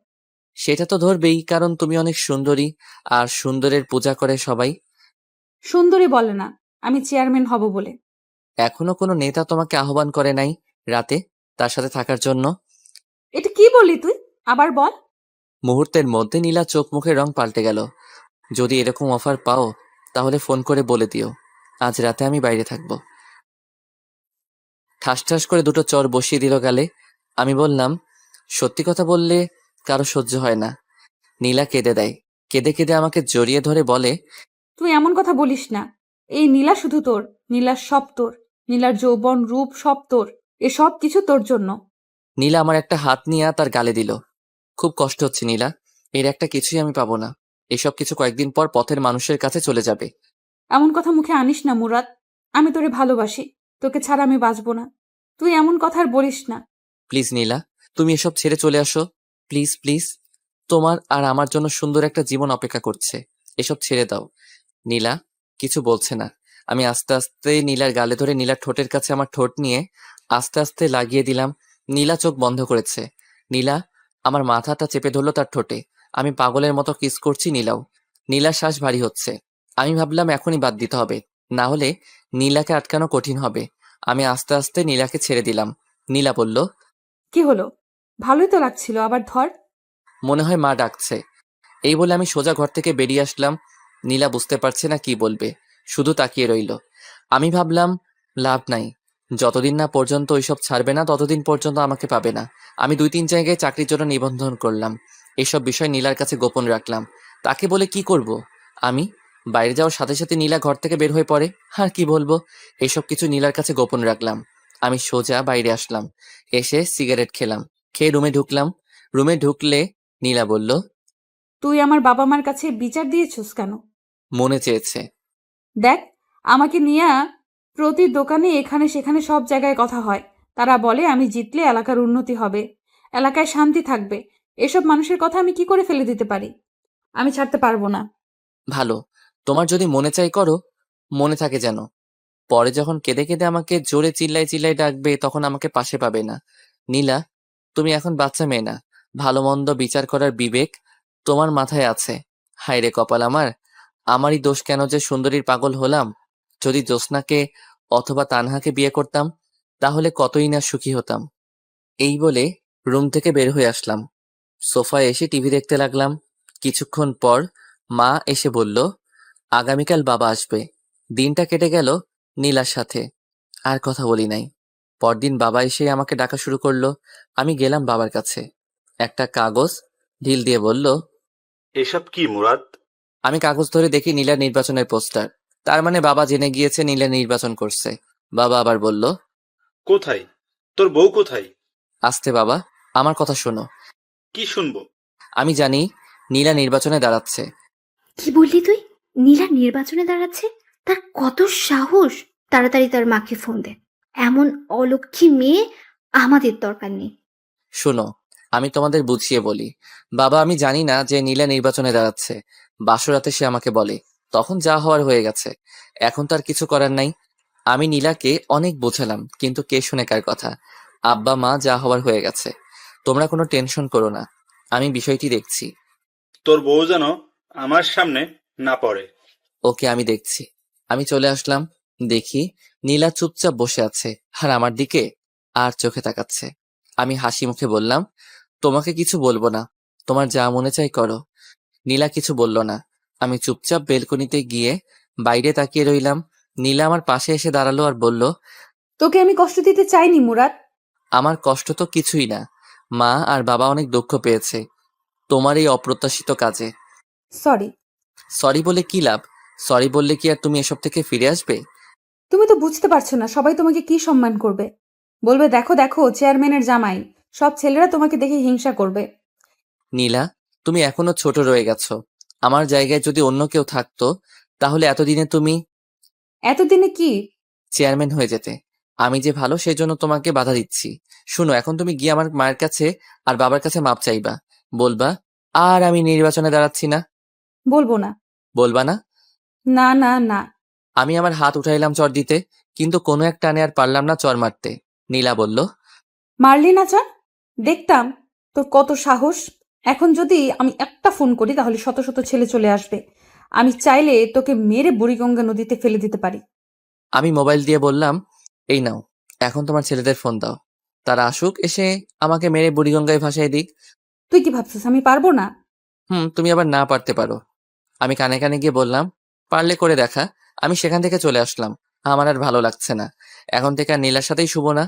সেটা তো ধরবেই, কারণ তুমি অনেক সুন্দরী, আর সুন্দরের পূজা করে সবাই। সুন্দরী বলে না, আমি চেয়ারম্যান হব বলে। এখনো কোনো নেতা তোমাকে আহ্বান করে নাই রাতে তার সাথে থাকার জন্য? এটা কি বললি তুই? আবার বল। মুহূর্তের মধ্যে নীলা চোখ মুখের রং পাল্টে গেল। যদি এরকম অফার পাও তাহলে ফোন করে বলে দিও আজ রাতে আমি বাইরে থাকবো। ঠাস ঠাস করে দুটো চর বসিয়ে দিল গালে। আমি বললাম, সত্যি কথা বললে কারো সহ্য হয় না। নীলা কেঁদে দেয়। কেঁদে কেঁদে আমাকে জড়িয়ে ধরে বলে, তুই এমন কথা বলিস না। এই নীলা শুধু তোর, নীলার সব তোর, নীলার যৌবন রূপ সব তোর, এসব কিছু তোর জন্য। নীলা আমার একটা হাত নিয়ে তার গালে দিল। খুব কষ্ট হচ্ছে নীলা, এর একটা কিছুই আমি পাবো না। এসব কিছু কয়েকদিন পর পথের মানুষের কাছে চলে যাবে। এমন কথা মুখে আনিস না মুরাদ, আমি তোরে ভালোবাসি, তোকে ছাড়া আমি বাঁচবো না। তুই এমন কথা আর বলিস না। প্লিজ নীলা, তুমি এসব ছেড়ে চলে আসো। প্লিজ প্লিজ, তোমার আর আমার জন্য সুন্দর একটা জীবন অপেক্ষা করছে। এসব ছেড়ে দাও। নীলা কিছু বলছে না। আমি আস্তে আস্তে নীলার গালে ধরে নীলার ঠোঁটের কাছে আমার ঠোঁট নিয়ে আস্তে আস্তে লাগিয়ে দিলাম। নীলা চোখ বন্ধ করেছে। নীলা আমার মাথাটা চেপে ধরলো তার ঠোঁটে। আমি পাগলের মতো কিস করছি, নীলাও। নীলার শ্বাস ভারী হচ্ছে। আমি ভাবলাম এখনই বাদ দিতে হবে, না হলে নীলাকে আটকানো কঠিন হবে। আমি আস্তে আস্তে নীলাকে ছেড়ে দিলাম। নীলা বলল, কি হলো? ভালোই তো লাগছিল, আবার ধর। মনে হয় মা ডাকছে। এই বলে আমি সোজা ঘর থেকে বেরিয়ে আসলাম। নীলা বুঝতে পারছে না কি বলবে, শুধু তাকিয়ে রইল। আমি ভাবলাম লাভ নাই, যতদিন না পর্যন্ত ওইসব ছাড়বে না ততদিন পর্যন্ত আমাকে পাবে না। আমি 2-3 জায়গায় চাকরির জন্য নিবন্ধন করলাম। এইসব বিষয় নীলার কাছে গোপন রাখলাম। তাকে বলে কি করব? আমি বাইরে যাওয়ার সাথে সাথে নীলা ঘর থেকে বের হয়ে পড়ে। আর কি বলবো, এইসব কিছু নীলার কাছে গোপন রাখলাম। আমি সোজা বাইরে আসলাম, এসে সিগারেট খেলাম, খেয়ে রুমে ঢুকলাম। রুমে ঢুকলে নীলা বলল, তুই আমার বাবা মার কাছে বিচার দিয়েছিস কেন? মনে চেয়েছে। দেখ, আমাকে নিয়ে প্রতি দোকানে এখানে সেখানে সব জায়গায় কথা হয়। তারা বলে আমি জিতলে এলাকার উন্নতি হবে, এলাকায় শান্তি থাকবে। এসব মানুষের কথা আমি কি করে ফেলে দিতে পারি? আমি ছাড়তে পারবো না। ভালো, তোমার যদি মনে চাই করো, মনে থাকে যেন। পরে যখন কেঁদে কেঁদে আমাকে জোরে চিল্লাই চিল্লাই ডাকবে তখন আমাকে পাশে পাবে না। নীলা, তুমি এখন বাচ্চা মেয়ে না, ভালো মন্দ বিচার করার বিবেক তোমার মাথায় আছে। হায় রে কপাল আমার, আমারই দোষ কেন যে সুন্দরীর পাগল হলাম। যদি জ্যোৎস্নাকে অথবা তানহাকে বিয়ে করতাম তাহলে কতই না সুখী হতাম। এই বলে রুম থেকে বের হয়ে আসলাম। সোফায় এসে টিভি দেখতে লাগলাম। কিছুক্ষণ পর মা এসে বলল, আগামীকাল বাবা আসবে। দিনটা কেটে গেল নীলার সাথে। আর কথা বলি নাই। পরদিন বাবা এসে আমাকে ডাকা শুরু করলো। আমি গেলাম বাবার কাছে। একটা কাগজ ঢিল দিয়ে বলল, এসব কি মুরাদ? আমি কাগজ ধরে দেখি নীলার নির্বাচনের পোস্টার। তার মানে বাবা জেনে গিয়েছে নীলা নির্বাচন করছে। বাবা আবার বলল, কোথায়? তোর বউ কোথায়? আস্তে বাবা, আমার কথা শোনো। কি শুনবো? আমি জানি নীলা নির্বাচনে দাঁড়াচ্ছে। কি বললি তুই? নীলা নির্বাচনে দাঁড়াচ্ছে? তার কত সাহস! তাড়াতাড়ি তার মাকে ফোন দে। এমন অলক্ষী মেয়ে আমাদের দরকার নেই। শোনো, আমি তোমাদের বুঝিয়ে বলি। বাবা, আমি জানি না যে নীলা নির্বাচনে দাঁড়াচ্ছে। বাসরাতে সে আমাকে বলে, তখন যা হওয়ার হয়ে গেছে। এখন তার কিছু করার নাই। আমি নীলাকে অনেক বোঝালাম, কিন্তু কে শুনে কার কথা। আব্বা মা যা হওয়ার হয়ে গেছে। তোমরা কোনো টেনশন করো না, আমি বিষয়টি দেখছি। তোর বউ যেন আমার সামনে না পড়ে। ওকে, আমি দেখছি। আমি চলে আসলাম। দেখি নীলা চুপচাপ বসে আছে আর আমার দিকে আর চোখে তাকাচ্ছে। আমি হাসি মুখে বললাম, তোমাকে কিছু বলবো না, তোমার যা মনে চাই করো। নীলা কিছু বলল না। আমি চুপচাপ বেলকনিতে গিয়ে বাইরে তাকিয়ে রইলাম। নীলা আমার পাশে এসে দাঁড়ালো আর বলল, তোকে আমি কষ্ট দিতে চাইনি মুরাদ। আমার কষ্ট তো কিছুই না। মা আর বাবা অনেক দুঃখ পেয়েছে তোমার এই অপ্রত্যাশিত কাজে। সরি। সরি বলে কি লাভ? সরি বললে কি আর তুমি এসব থেকে ফিরে আসবে? তুমি তো বুঝতে পারছো না সবাই তোমাকে কি সম্মান করবে। বলবে দেখো দেখো চেয়ারম্যানের জামাই। সব ছেলেরা তোমাকে দেখে হিংসা করবে। নীলা, তুমি এখনো ছোট রয়ে গেছো। আমার জায়গায় যদি অন্য কেউ থাকতো তাহলে এতদিনে তুমি এতদিনে কি? চেয়ারম্যান হয়ে যেতে। আমি যে ভালো সেই জন্য তোমাকে বাধা দিচ্ছি। শুনো, এখন তুমি গিয়ে আমার মায়ের কাছে আর বাবার কাছে মাপ চাইবা। বলবা আর আমি নির্বাচনে দাঁড়াচ্ছি না। বলবো না। বলবা না? না না না। আমি আমার হাত উঠাইলাম চর দিতে, কিন্তু কোনো এক টানে আর পারলাম না চর মারতে। নীলা বলল, মারলি না চা? দেখতাম তোর কত সাহস। এখন যদি আমি একটা ফোন করি তাহলে শত শত ছেলে চলে আসবে। আমি চাইলে তোকে মেরে বুড়িগঙ্গা নদীতে ফেলে দিতে পারি। আমি মোবাইল দিয়ে বললাম, এই নাও, এখন তোমার ছেলেদের ফোন দাও। তারা আসুক, এসে আমাকে মেরে বুড়িগঙ্গায় ভাসাই দিক। তুই কি ভাবছিস আমি পারবো না? তুমি আবার না পারতে পারো। আমি কানে কানে গিয়ে বললাম, পারলে করে দেখা। আমি সেখান থেকে চলে আসলাম। আমার আর ভালো লাগছে না। এখন থেকে আর নীলার সাথেই শুবো না।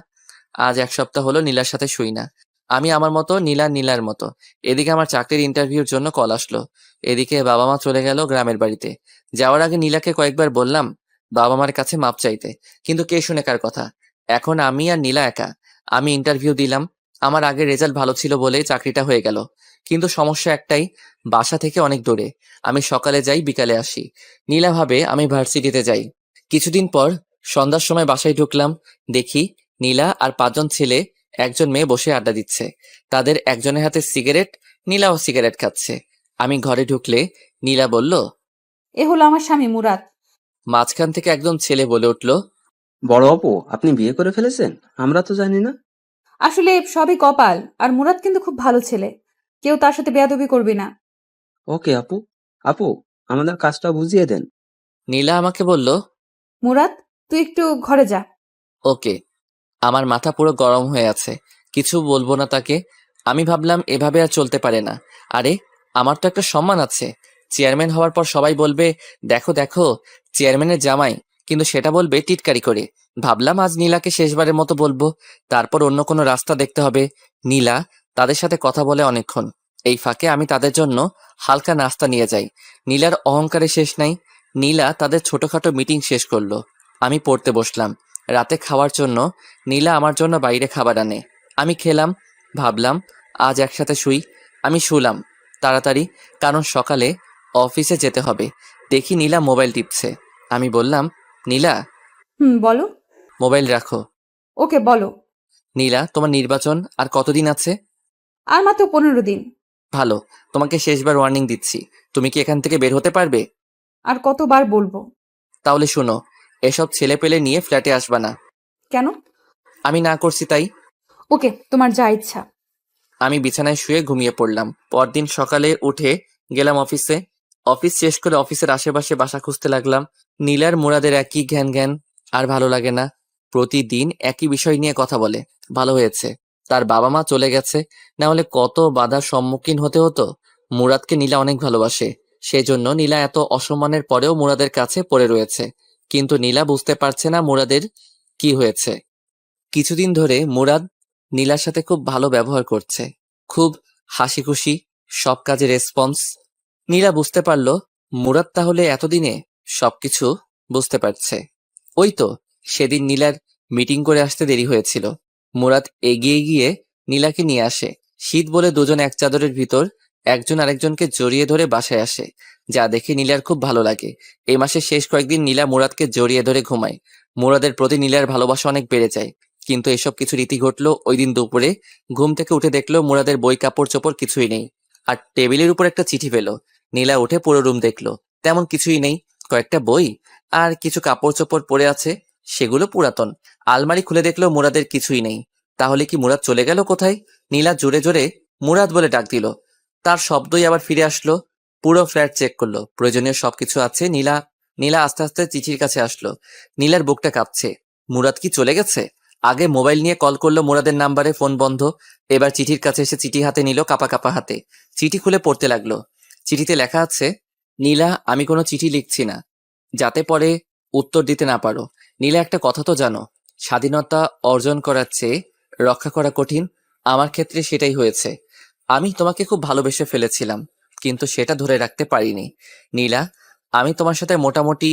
আজ 1 সপ্তাহ হলো নীলার সাথে শুই না। আমি আমার মতো, নীলা নীলার মতো। এদিকে আমার চাকরির ইন্টারভিউর জন্য কল আসলো। এদিকে বাবা মা চলে গেল গ্রামের বাড়িতে। যাওয়ার আগে নীলাকে কয়েকবার বললাম বাবা মার কাছে মাপ চাইতে, কিন্তু কে শুনে কার কথা। এখন আমি আর নীলা একা। আমি ইন্টারভিউ দিলাম। আমার আগের রেজাল্ট ভালো ছিল বলে চাকরিটা হয়ে গেল। কিন্তু সমস্যা একটাই, বাসা থেকে অনেক দূরে। আমি সকালে যাই, বিকালে আসি। নীলা ভাবে আমি ভার্সিটিতে যাই। কিছুদিন পর সন্ধ্যার সময় বাসায় ঢুকলাম। দেখি নীলা আর 5 জন ছেলে, একজন মেয়ে বসে আড্ডা দিচ্ছে। তাদের একজনের হাতে সিগারেট, নীলাও সিগারেট খাচ্ছে। আমি ঘরে ঢুকলে নীলা বলল, এ হলো আমার স্বামী মুরাদ। মাঝখান থেকে একদম ছেলে বলে উঠল, বড় আপু, আপনি বিয়ে করে ফেলেছেন? আমরা তো জানি না। আসলে সবই কপাল, আর মুরাদ কিন্তু খুব ভালো ছেলে, কেউ তার সাথে বেয়াদবি করবি না। ওকে আপু। আপু, আমাদের কাজটা বুঝিয়ে দেন। নীলা আমাকে বলল, মুরাদ, তুই একটু ঘরে যা। ওকে। আমার মাথা পুরো গরম হয়ে আছে, কিছু বলবো না তাকে। আমি ভাবলাম এভাবে আর চলতে পারে না। আরে, আমার তো একটা সম্মান আছে। চেয়ারম্যান হওয়ার পর সবাই বলবে, দেখো দেখো চেয়ারম্যানের জামাই, কিন্তু সেটা বলবে টিটকারি করে। ভাবলাম আজ নীলাকে শেষবারের মতো বলবো, তারপর অন্য কোনো রাস্তা দেখতে হবে। নীলা তাদের সাথে কথা বলে অনেকক্ষণ। এই ফাঁকে আমি তাদের জন্য হালকা নাস্তা নিয়ে যাই। নীলার অহংকারে শেষ নাই। নীলা তাদের ছোটখাটো মিটিং শেষ করলো। আমি পড়তে বসলাম। রাতে খাওয়ার জন্য নীলা আমার জন্য বাইরে খাবার আনে। আমি খেলাম। ভাবলাম আজ একসাথে শুই। আমি শুলাম তাড়াতাড়ি, কারণ সকালে অফিসে যেতে হবে। দেখি নীলা মোবাইল টিপছে। আমি বললাম, নীলা, বলো। মোবাইল রাখো। ওকে, বলো। নীলা, তোমার নির্বাচন আর কতদিন আছে? আর মাত্র 15 দিন। ভালো, তোমাকে শেষবার ওয়ার্নিং দিচ্ছি। তুমি কি এখান থেকে বের হতে পারবে? আর কতবার বলবো? তাহলে শোনো, এসব ছেলে পেলে নিয়ে ফ্ল্যাটে আসবা না। কেন? আমি না করছি তাই। ওকে, তোমার যা ইচ্ছা। আমি বিছানায় শুয়ে ঘুমিয়ে পড়লাম। পরদিন সকালে উঠে গেলাম অফিসে। অফিস শেষ করে অফিসের আশেপাশে বাসা খুঁজতে লাগলাম। নীলার মুরাদের একই ঘ্যান ঘ্যান, আর ভালো লাগে না। প্রতিদিন একই বিষয় নিয়ে কথা বলে। ভালো হয়েছে তার বাবা মা চলে গেছে, না হলে কত বাধার সম্মুখীন হতে হতো। মুরাদকে নীলা অনেক ভালোবাসে, সেজন্য নীলা এত অসম্মানের পরেও মুরাদের কাছে পড়ে রয়েছে। কিন্তু নীলা বুঝতে পারছে না মুরাদের কি হয়েছে। কিছুদিন ধরে মুরাদ নীলার সাথে খুব ভালো ব্যবহার করছে, খুব হাসি খুশি, সব কাজে রেসপন্স। নীলা বুঝতে পারল মুরাদ তাহলে এতদিনে সবকিছু বুঝতে পারছে। ওই তো সেদিন নীলার মিটিং করে আসতে দেরি হয়েছিল। মুরাদ এগিয়ে গিয়ে নীলাকে নিয়ে আসে। শীত বলে দুজন এক চাদরের ভিতর একজন আরেকজনকে জড়িয়ে ধরে বাসায় আসে, যা দেখে নীলার খুব ভালো লাগে। এই মাসের শেষ কয়েকদিন নীলা মুরাদকে জড়িয়ে ধরে ঘুমায়। মুরাদের প্রতি নীলার ভালোবাসা অনেক বেড়ে যায়। কিন্তু এসব কিছু রীতি ঘটলো ওই দিন দুপুরে। ঘুম থেকে উঠে দেখলো মুরাদের বই কাপড় চোপড় কিছুই নেই, আর টেবিলের উপর একটা চিঠি পেল। নীলা উঠে পুরো রুম দেখলো, তেমন কিছুই নেই। কয়েকটা বই আর কিছু কাপড় চোপড় পড়ে আছে, সেগুলো পুরাতন। আলমারি খুলে দেখলো মুরাদের কিছুই নেই। তাহলে কি মুরাদ চলে গেল কোথায়? নীলা জোরে জোরে মুরাদ বলে ডাক দিল। তার শব্দই আবার ফিরে আসলো। পুরো ফ্ল্যাট চেক করলো, প্রয়োজনীয় সবকিছু আছে। নীলা নীলা আস্তে আস্তে চিঠির কাছে আসলো। নীলার বুকটা কাঁপছে। মুরাদ কি চলে গেছে? আগে মোবাইল নিয়ে কল করলো মুরাদের নাম্বারে, ফোন বন্ধ। এবার চিঠির কাছে এসে চিঠি হাতে নিল, কাপা কাপা হাতে। চিঠি খুলে পড়তে লাগলো। চিঠিতে লেখা আছে, নীলা, আমি কোনো চিঠি লিখছি না যাতে পরে উত্তর দিতে না পারো। নীলা, একটা কথা তো জানো, স্বাধীনতা অর্জন করার চেয়ে রক্ষা করা কঠিন। আমার ক্ষেত্রে সেটাই হয়েছে। আমি তোমাকে খুব ভালোবেসে ফেলেছিলাম, কিন্তু সেটা ধরে রাখতে পারিনি। নীলা, আমি তোমার সাথে মোটামুটি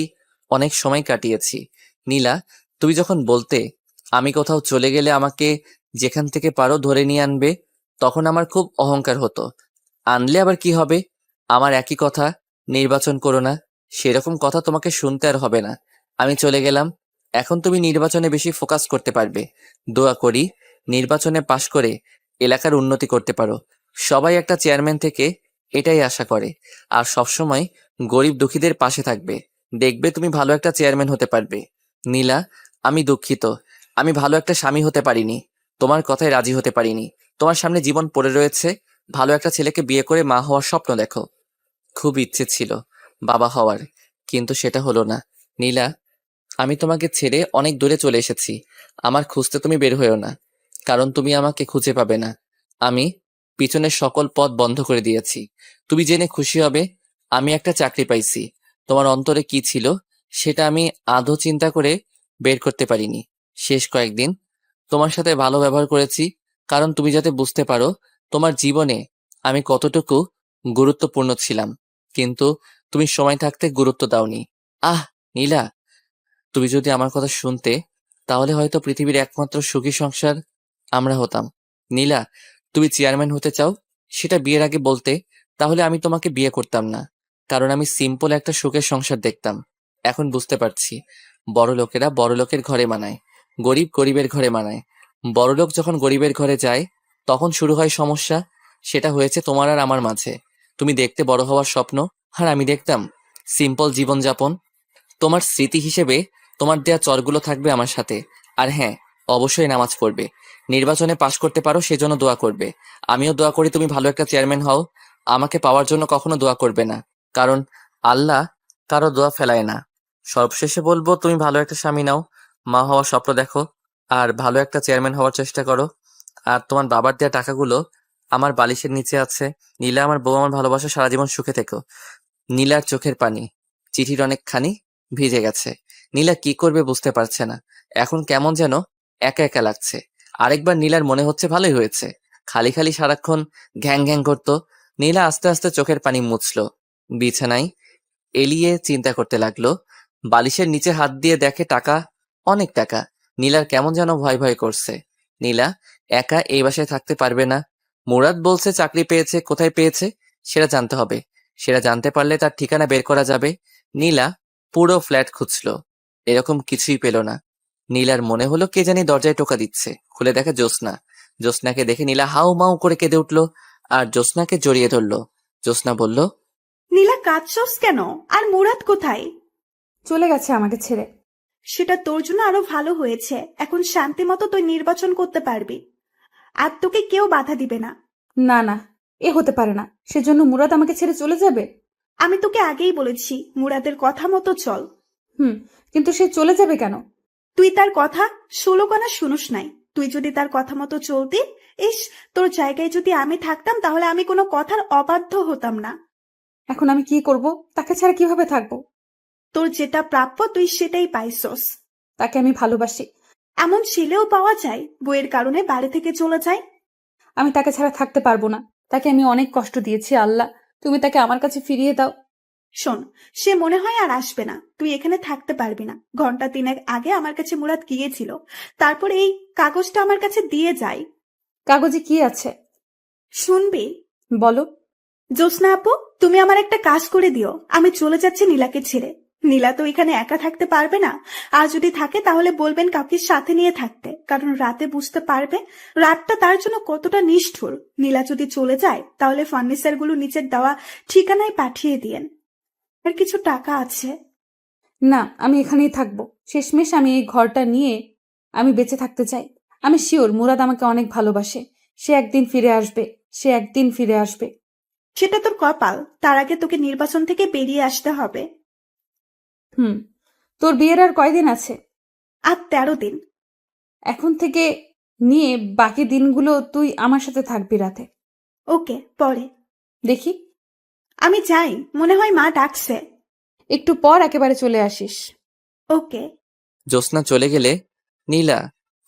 অনেক সময় কাটিয়েছি। নীলা, তুমি যখন বলতে আমি কোথাও চলে গেলে আমাকে যেখান থেকে পারো ধরে নিয়ে আনবে, তখন আমার খুব অহংকার হতো। আনলে আবার কি হবে? আমার একই কথা, নির্বাচন করো না। সেরকম কথা তোমাকে শুনতে আর হবে না। আমি চলে গেলাম। এখন তুমি নির্বাচনে বেশি ফোকাস করতে পারবে। দোয়া করি নির্বাচনে পাশ করে এলাকার উন্নতি করতে পারো। সবাই একটা চেয়ারম্যান থেকে এটাই আশা করে, আর সবসময় গরিব দুঃখীদের পাশে থাকবে। দেখবে তুমি ভালো একটা চেয়ারম্যান হতে পারবে। নীলা, আমি দুঃখিত, আমি ভালো একটা স্বামী হতে পারিনি, তোমার কথায় রাজি হতে পারিনি। তোমার সামনে জীবন পড়ে রয়েছে, ভালো একটা ছেলেকে বিয়ে করে মা হওয়ার স্বপ্ন দেখো। খুব ইচ্ছে ছিল বাবা হওয়ার, কিন্তু সেটা হলো না। নীলা, আমি তোমাকে ছেড়ে অনেক দূরে চলে এসেছি। আমার খুঁজতে তুমি বের হয়েও না, কারণ তুমি আমাকে খুঁজে পাবে না। আমি পিছনের সকল পথ বন্ধ করে দিয়েছি। তুমি জেনে খুশি হবে, আমি একটা চাকরি পাইছি। তোমার অন্তরে কি ছিল সেটা আমি আদৌ চিন্তা করে বের করতে পারিনি। শেষ কয়েকদিন তোমার সাথে ভালো ব্যবহার করেছি, কারণ তুমি যাতে বুঝতে পারো তোমার জীবনে আমি কতটুকু গুরুত্বপূর্ণ ছিলাম। কিন্তু তুমি সময় থাকতে গুরুত্ব দাওনি। আহ নীলা, তুমি যদি আমার কথা শুনতে, তাহলে হয়তো পৃথিবীর একমাত্র সুখী সংসার আমরা হতাম। নীলা, তুমি চেয়ারম্যান হতে চাও, সেটা বিয়ের আগে বলতে, তাহলে আমি তোমাকে বিয়ে করতাম না, কারণ আমি সিম্পল একটা সুখের সংসার দেখতাম। এখন বুঝতে পারছি, বড় লোকেরা বড় লোকের ঘরে মানায়, গরিব গরিবের ঘরে মানায়। বড়লোক যখন গরিবের ঘরে যায়, তখন শুরু হয় সমস্যা। সেটা হয়েছে তোমার আর আমার মাঝে। তুমি দেখতে বড় হওয়ার স্বপ্ন, আর আমি দেখতাম সিম্পল জীবনযাপন। তোমার স্মৃতি হিসেবে তোমার দেয়া চরগুলো থাকবে আমার সাথে। আর হ্যাঁ, অবশ্যই নামাজ পড়বে। নির্বাচনে পাশ করতে পারো সেজন্য দোয়া করবে। আমিও দোয়া করি তুমি ভালো একটা চেয়ারম্যান হও। আমাকে পাওয়ার জন্য কখনো দোয়া করবে না, কারণ আল্লাহ কারো দোয়া ফেলায় না। সবশেষে বলবো তুমি ভালো একটা স্বামী নাও, মা হওয়ার স্বপ্ন দেখো, আর ভালো একটা চেয়ারম্যান হওয়ার চেষ্টা করো। আর তোমার বাবার দেয়া টাকাগুলো আমার বালিশের নিচে আছে। নীলা আমার বউ, আমার ভালোবাসা, সারা জীবন সুখে থেকো। নীলার চোখের পানি চিঠির অনেকখানি ভিজে গেছে। নীলা কি করবে বুঝতে পারছে না। এখন কেমন যেন একা একা লাগছে। আরেকবার নীলার মনে হচ্ছে ভালোই হয়েছে। খালি খালি সারাক্ষণ ঘ্যাং ঘ্যাং করতো। নীলা আস্তে আস্তে চোখের পানি মুছলো। বিছানায় এলিয়ে চিন্তা করতে লাগলো। বালিশের নিচে হাত দিয়ে দেখে টাকা, অনেক টাকা। নীলার কেমন যেন ভয় ভয় করছে। নীলা একা এই বাসায় থাকতে পারবে না। মুরাদ বলছে চাকরি পেয়েছে, কোথায় পেয়েছে সেটা জানতে হবে। সেটা জানতে পারলে তার ঠিকানা বের করা যাবে। নীলা পুরো ফ্ল্যাট খুঁজলো, এরকম কিছুই পেল না। নীলার মনে হলো কে জানি দরজায় টোকা দিচ্ছে। খুলে দেখে জ্যোৎস্না। জ্যোৎস্নাকে দেখে নীলা হাউ মাউ করে কেঁদে উঠলো আর জ্যোৎস্নাকে জড়িয়ে ধরলো। জ্যোৎস্না বলল, নীলা, কাঁদছস কেন? আর মুরাদ কোথায়? চলে গেছে আমাকে ছেড়ে। সেটা তোর জন্য আরো ভালো হয়েছে। এখন শান্তি মতো তুই নির্বাচন করতে পারবি, আর তোকে কেউ বাধা দিবে না। না না, এ হতে পারে না। সেজন্য মুরাদ আমাকে ছেড়ে চলে যাবে? আমি তোকে আগেই বলেছি মুরাদের কথা মতো চল। কিন্তু সে চলে যাবে কেন? তুই তার কথা 16 কানা শুনুস নাই। তুই যদি তার কথা মতো চলতি, ইস, তোর জায়গায় যদি আমি থাকতাম তাহলে আমি কোনো কথার অবাধ্য হতাম না। এখন আমি কি করব? তাকে ছাড়া কিভাবে থাকবো? তোর যেটা প্রাপ্য তুই সেটাই পাইছস। তাকে আমি ভালোবাসি। এমন ছেলেও পাওয়া যায় বইয়ের কারণে বাড়ি থেকে চলে যায়। আমি তাকে ছাড়া থাকতে পারবো না। তাকে আমি অনেক কষ্ট দিয়েছি। আল্লাহ, তুমি তাকে আমার কাছে ফিরিয়ে দাও। শোন, সে মনে হয় আর আসবে না। তুই এখানে থাকতে পারবি না। ঘন্টা 3 আগে আমার কাছে মুরাদ গিয়েছিল, তারপর এই কাগজটা আমার কাছে দিয়ে যায়। কাগজে কি আছে? শুনবি? বলো। জ্যোৎস্না আপু, তুমি আমার একটা কাজ করে দিও। আমি চলে যাচ্ছি নীলাকে ছেড়ে। নীলা তো এখানে একা থাকতে পারবে না, আর যদি থাকে তাহলে বলবেন কাউকে সাথে নিয়ে থাকতে, কারণ রাতে বুঝতে পারবে রাতটা তার জন্য কতটা নিষ্ঠুর। নীলা যদি চলে যায় তাহলে ফার্নিচার গুলো নিচের দেওয়া ঠিকানায় পাঠিয়ে দিয়েন। আর কিছু টাকা আছে। না, আমি এখানেই থাকবো। শেষমেশ আমি এই ঘরটা নিয়ে আমি বেঁচে থাকতে চাই। আমি শিওর মুরাদ আমাকে অনেক ভালোবাসে। সে একদিন ফিরে আসবে। সে একদিন ফিরে আসবে। সেটা তোর কপাল। তার আগে তোকে নির্বাচন থেকে বেরিয়ে আসতে হবে। তোর বিয়ের আর কয়দিন আছে? আর 13 দিন। এখন থেকে নিয়ে বাকি দিনগুলো তুই আমার সাথে থাকবি রাতে। ওকে, পরে দেখি। আমি যাই, মনে হয় মা ডাকছে। একটু পর একেবারে চলে আসিস। ওকে। জ্যোৎস্না চলে গেলে নীলা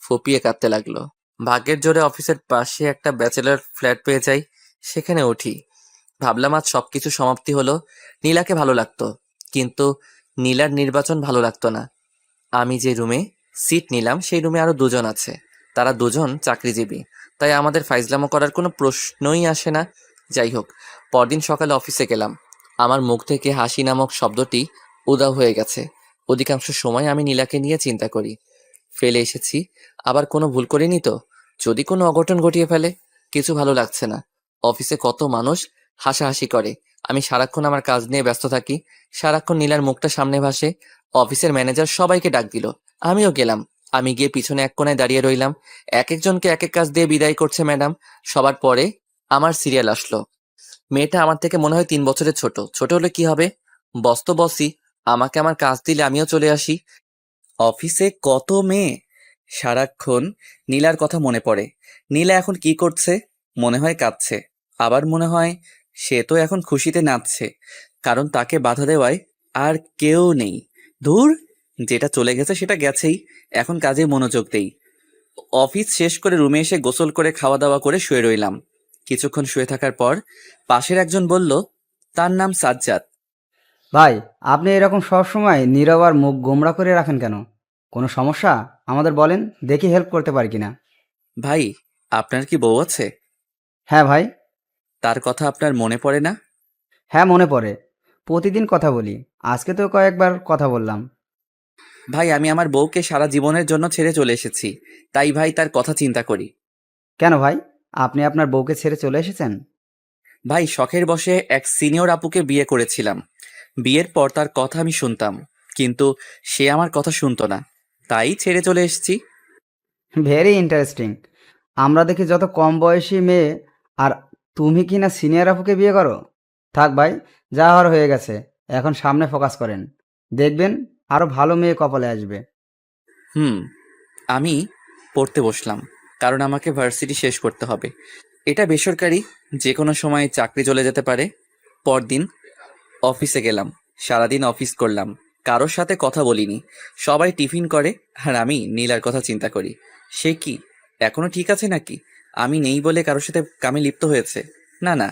ফুপিয়ে কাঁদতে লাগলো। ভাগ্যের জোরে অফিসের পাশে একটা ব্যাচেলর ফ্ল্যাট পেয়ে যাই, সেখানে উঠি। ভাবলাম আজ সবকিছু সমাপ্তি হলো। নীলাকে ভালো লাগতো, কিন্তু নীলার নির্বাচন ভালো লাগতো না। আমি যে রুমে সিট নিলাম সেই রুমে আরো দুজন আছে। তারা দুজন চাকরিজীবী, তাই আমাদের ফাইজলামো করার কোনো প্রশ্নই আসে না। যাই হোক, পরদিন সকালে অফিসে গেলাম। আমার মুখ থেকে হাসি নামক শব্দটি উধাও হয়ে গেছে। অধিকাংশ সময় আমি নীলাকে নিয়ে চিন্তা করি। ফেলে এসেছি, আবার কোনো ভুল করিনি তো? যদি কোনো অঘটন ঘটিয়ে ফেলে? কিছু ভালো লাগছে না। অফিসে কত মানুষ হাসাহাসি করে, আমি সারাক্ষণ আমার কাজ নিয়ে ব্যস্ত থাকি। সারাক্ষণ নীলার মুখটা সামনে ভাসে। অফিসের ম্যানেজার সবাইকে ডাক দিল, আমিও গেলাম। আমি গিয়ে পিছনে এক কোণায় দাঁড়িয়ে রইলাম। এক একজনকে এক এক কাজ দিয়ে বিদায় করছে ম্যাডাম। সবার পরে আমার সিরিয়াল আসলো। মেয়েটা আমার থেকে মনে হয় 3 বছরের ছোট। ছোট হলে কি হবে, বস তো বসই। আমাকে আমার কাজ দিলে আমিও চলে আসি। অফিসে কত মেয়ে, সারাক্ষণ নীলার কথা মনে পড়ে। নীলা এখন কি করছে? মনে হয় কাঁদছে, আবার মনে হয় সে তো এখন খুশিতে নাচছে, কারণ তাকে বাধা দেওয়ায় আর কেউ নেই। ধুর, যেটা চলে গেছে সেটা গেছেই, এখন কাজে মনোযোগ দেই। অফিস শেষ করে রুমে এসে গোসল করে খাওয়া দাওয়া করে শুয়ে রইলাম। কিছুক্ষণ শুয়ে থাকার পর পাশের একজন বলল, তার নাম সাজ্জাদ। ভাই, আপনি এরকম সবসময় নীরব আর মুখ গোমড়া করে রাখেন কেন? কোনো সমস্যা? আমাদের বলেন, দেখি হেল্প করতে পারি কিনা। ভাই, আপনার কি বউ আছে? হ্যাঁ ভাই। তার কথা আপনার মনে পড়ে না? হ্যাঁ, মনে পড়ে। প্রতিদিন কথা বলি, আজকে তো কয়েকবার কথা বললাম। ভাই, আমি আমার বউকে সারা জীবনের জন্য ছেড়ে চলে এসেছি, তাই ভাই তার কথা চিন্তা করি। কেন ভাই, আপনি আপনার বউকে ছেড়ে চলে এসেছেন? ভাই, শখের বশে এক সিনিয়র আপুকে বিয়ে করেছিলাম। বিয়ের পর তার কথা আমি শুনতাম, কিন্তু সে আমার কথা শুনতো না, তাই ছেড়ে চলে এসেছি। Very interesting. আমরা দেখি যত কম বয়সী মেয়ে, আর তুমি কি না সিনিয়র আপুকে বিয়ে করো। থাক ভাই, যা হওয়ার হয়ে গেছে, এখন সামনে ফোকাস করেন। দেখবেন আরো ভালো মেয়ে কপালে আসবে। হুম। আমি পড়তে বসলাম, কারণ আমাকে ভার্সিটি শেষ করতে হবে। এটা বেসরকারি, যে কোনো সময় চাকরি চলে যেতে পারে। পরদিন অফিসে গেলাম, সারাদিন অফিস করলাম, কারোর সাথে কথা বলিনি। সবাই টিফিন করে আর আমি নীলার কথা চিন্তা করি। সে কি এখনো ঠিক আছে নাকি? আমি নেই বলে কারোর সাথে কামে লিপ্ত হয়েছে? না না,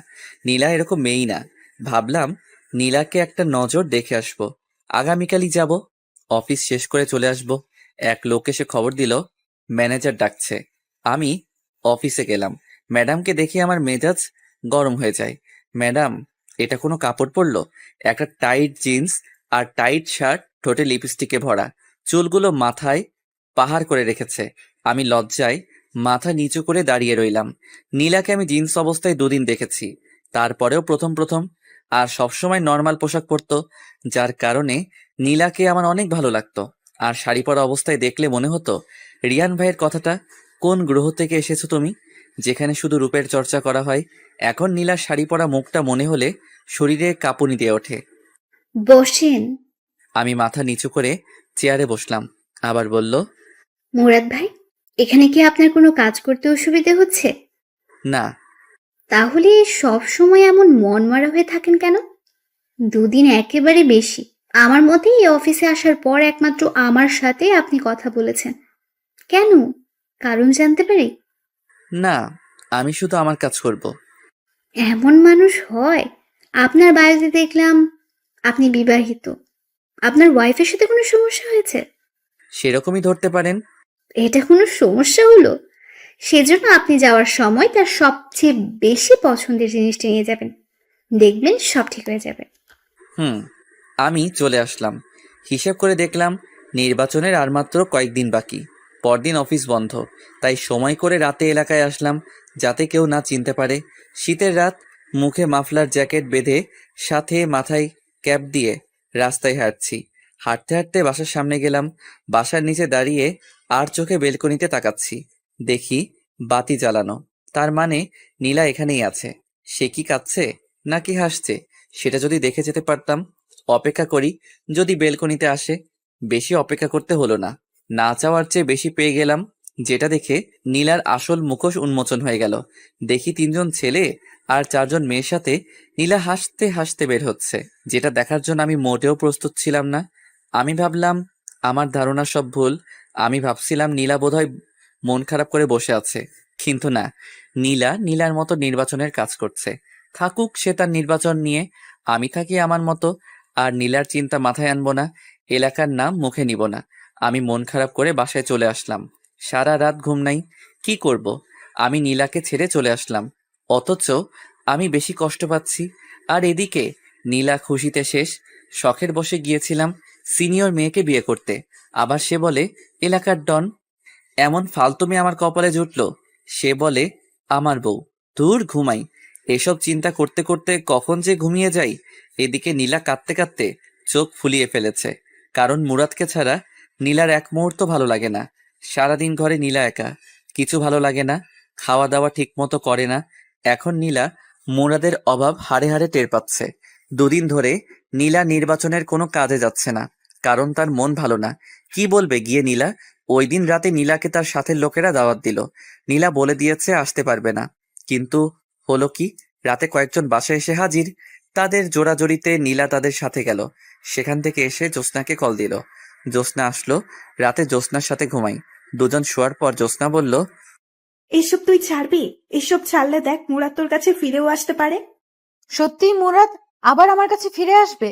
নীলা এরকম মেয়েই না। ভাবলাম নীলাকে একটা নজর দেখে আসবো। আগামীকালই যাব, অফিস শেষ করে চলে আসব। এক লোক এসে খবর দিল ম্যানেজার ডাকছে। আমি অফিসে গেলাম। ম্যাডামকে দেখে আমার মেজাজ গরম হয়ে যায়। ম্যাডাম, এটা কোনো কাপড় পরলো? একটা টাইট জিন্স আর টাইট শার্ট, ঠোঁটে লিপস্টিকে ভরা, চুলগুলো মাথায় পাহাড় করে রেখেছে। আমি লজ্জায় মাথা নিচু করে দাঁড়িয়ে রইলাম। নীলাকে আমি জিন্স অবস্থায় দুদিন দেখেছি, তারপরেও প্রথম প্রথম। আর সবসময় নর্মাল পোশাক পরতো, যার কারণে নীলাকে আমার অনেক ভালো লাগতো। আর শাড়ি পরা অবস্থায় দেখলে মনে হতো, রিয়ান ভাইয়ের কথাটা, কোন গ্রহ থেকে এসেছো তুমি, যেখানে শুধু রূপের চর্চা করা হয়। এখন নীলার শাড়ি পরা মুখটা মনে হলে শরীরে কাঁপুনি দিয়ে ওঠে। বসেন। আমি মাথা নিচু করে চেয়ারে বসলাম, আবার বলল, মুরাদ ভাই, এখানে কি আপনার কোনো কাজ করতে অসুবিধে হচ্ছে? না। তাহলে সব সময় এমন মনমরা হয়ে থাকেন কেন? দুদিন একেবারে বেশি। আমার মতে এই অফিসে আসার পর একমাত্র আমার সাথে আপনি কথা বলেছেন। কেন? কারণ জানতে পারি? না, আমি শুধু আমার কাজ করব। এমন মানুষ হয়? আপনার বাড়িতে দেখলাম আপনি বিবাহিত। আপনার ওয়াইফের সাথে কোনো সমস্যা হয়েছে? সেরকমই ধরতে পারেন। এটা কোনো সমস্যা হলো? সেজন্য আপনি যাওয়ার সময় তার সবচেয়ে বেশি পছন্দের জিনিসটা নিয়ে যাবেন। দেখবেন সব ঠিক হয়ে যাবে। হুম। আমি চলে আসলাম। হিসেব করে দেখলাম নির্বাচনের আর মাত্র কয়েকদিন বাকি। পরদিন অফিস বন্ধ, তাই সময় করে রাতে এলাকায় আসলাম, যাতে কেউ না চিনতে পারে। শীতের রাত, মুখে মাফলার জ্যাকেট বেঁধে, সাথে মাথায় ক্যাপ দিয়ে রাস্তায় হাঁটছি। হাঁটতে হাঁটতে বাসার সামনে গেলাম। বাসার নিচে দাঁড়িয়ে আর চোখে বেলকনিতে তাকাচ্ছি। দেখি বাতি জ্বালানো, তার মানে নীলা এখানেই আছে। সে কি কাঁদছে নাকি হাসছে, সেটা যদি দেখে যেতে পারতাম। অপেক্ষা করি, যদি বেলকনিতে আসে। বেশি অপেক্ষা করতে হলো না, না চাওয়ার চেয়ে বেশি পেয়ে গেলাম, যেটা দেখে নীলার আসল মুখোশ উন্মোচন হয়ে গেল। দেখি 3জন ছেলে আর 4জন মেয়ের সাথে নীলা হাসতে হাসতে বের হচ্ছে, যেটা দেখার জন্য আমি মোটেও প্রস্তুত ছিলাম না। আমি ভাবলাম আমার ধারণা সব ভুল। আমি ভাবছিলাম নীলা বোধহয় মন খারাপ করে বসে আছে, কিন্তু না, নীলা নীলার মতো নির্বাচনের কাজ করছে। থাকুক সে তার নির্বাচন নিয়ে, আমি থাকি আমার মতো। আর নীলার চিন্তা মাথায় আনবো না, এলাকার নাম মুখে নিব না। আমি মন খারাপ করে বাসায় চলে আসলাম। সারা রাত ঘুম নাই। কি করব? আমি নীলাকে ছেড়ে চলে আসলাম, অথচ আমি বেশি কষ্ট পাচ্ছি। আর এদিকে নীলা খুশিতে শেষ। শখের বসে গিয়েছিলাম সিনিয়র মেয়েকে বিয়ে করতে, আবার সে বলে এলাকার ডন। এমন ফালতু মেয়ে আমার কপালে জুটলো, সে বলে আমার বউ। দূর, ঘুমাই। এসব চিন্তা করতে করতে কখন যে ঘুমিয়ে যাই। এদিকে নীলা কাঁদতে কাঁদতে চোখ ফুলিয়ে ফেলেছে, কারণ মুরাদকে ছাড়া নীলার এক মুহূর্ত ভালো লাগে না। সারাদিন ঘরে নীলা একা, কিছু ভালো লাগে না, খাওয়া দাওয়া ঠিক মতো করে না। এখন নীলা মুরাদের অভাব হাড়ে হাড়ে টের পাচ্ছে। দুদিন ধরে নীলা নির্বাচনের কোনো কাজে যাচ্ছে না, কারণ তার মন ভালো না। কি বলবে গিয়ে নীলা? ওই দিন রাতে নীলাকে তার সাথের লোকেরা দাওয়াত দিল। নীলা বলে দিয়েছে আসতে পারবে না, কিন্তু হলো কি, রাতে কয়েকজন বাসায় এসে হাজির। তাদের জোড়াজড়িতে নীলা তাদের সাথে গেল। সেখান থেকে এসে জ্যোৎস্নাকে কল দিল। জ্যোৎস্না আসলো। রাতে জ্যোৎস্নার সাথে ঘুমাই। দুজন শোয়ার পর জ্যোৎস্না বলল, এসব তুই ছাড়বি? এসব ছাড়লে দেখ মুরাদ তোর কাছে ফিরেও আসতে পারে। সত্যিই মুরাদ আবার আমার কাছে ফিরে আসবে?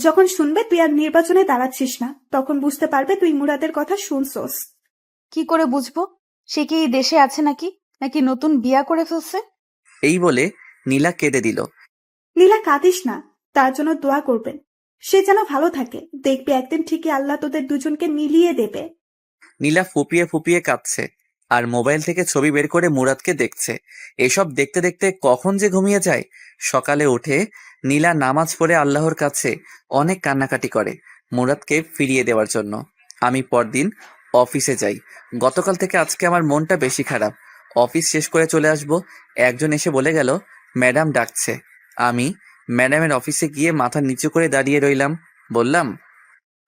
যখন শুনবে তুই আর নির্বাচনে দাঁড়াচ্ছিস না, তখন বুঝতে পারবে তুই মুরাদের কথা শুনছস। কি করে বুঝবো? সে কি এই দেশে আছে নাকি নাকি নতুন বিয়া করে ফেলছে? এই বলে নীলা কেঁদে দিল। নীলা, কাঁদিস না, তার জন্য দোয়া করবেন। সে যেন ভালো থাকে। দেখবি একদিন ঠিকই আল্লাহ তোদের দুজনকে মিলিয়ে দেবে। নীলা ফুপিয়ে ফুপিয়ে কাঁদছে। আর মোবাইল থেকে ছবি বের করে মুরাদকে দেখছে। এসব দেখতে দেখতে কখন যে ঘুমিয়ে যায়। সকালে উঠে নীলা নামাজ পড়ে আল্লাহর কাছে অনেক কান্নাকাটি করে মুরাদকে ফিরিয়ে দেওয়ার জন্য। আমি পরদিন অফিসে যাই। গতকাল থেকে আজকে আমার মনটা বেশি খারাপ। অফিস শেষ করে চলে আসব, একজন এসে বলে গেল ম্যাডাম ডাকছে। আমি ম্যাডামের অফিসে গিয়ে মাথা নিচু করে দাঁড়িয়ে রইলাম। বললাম,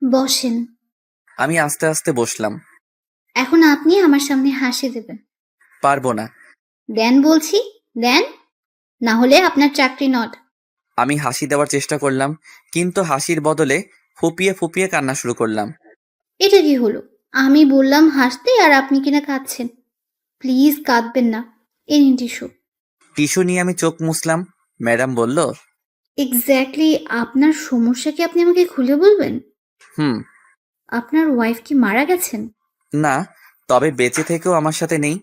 বসেন। আমি আস্তে আস্তে বসলাম। এখন আপনি আমার সামনে হাসি দেবেন। পারবো না। দেন বলছি, দেন, না হলে আপনার চাকরি নট। আমি হাসি দেওয়ার চেষ্টা করলাম, কিন্তু হাসির বদলে ফুপিয়ে ফুপিয়ে কান্না শুরু করলাম। এটা কি হলো? আমি বললাম হাসতে আর আপনি কিনা কাঁদছেন। প্লিজ কাঁদবেন না। এই নিন টিস্যু। টিস্যু নিয়ে আমি চোখ মুছলাম। ম্যাডাম বলল, এক্স্যাক্টলি আপনার সমস্যা কি আপনি আমাকে খুলে বলবেন? হুম। আপনার ওয়াইফ কি মারা গেছেন? না, তবে বেঁচে থেকেও আমার সাথে নেই।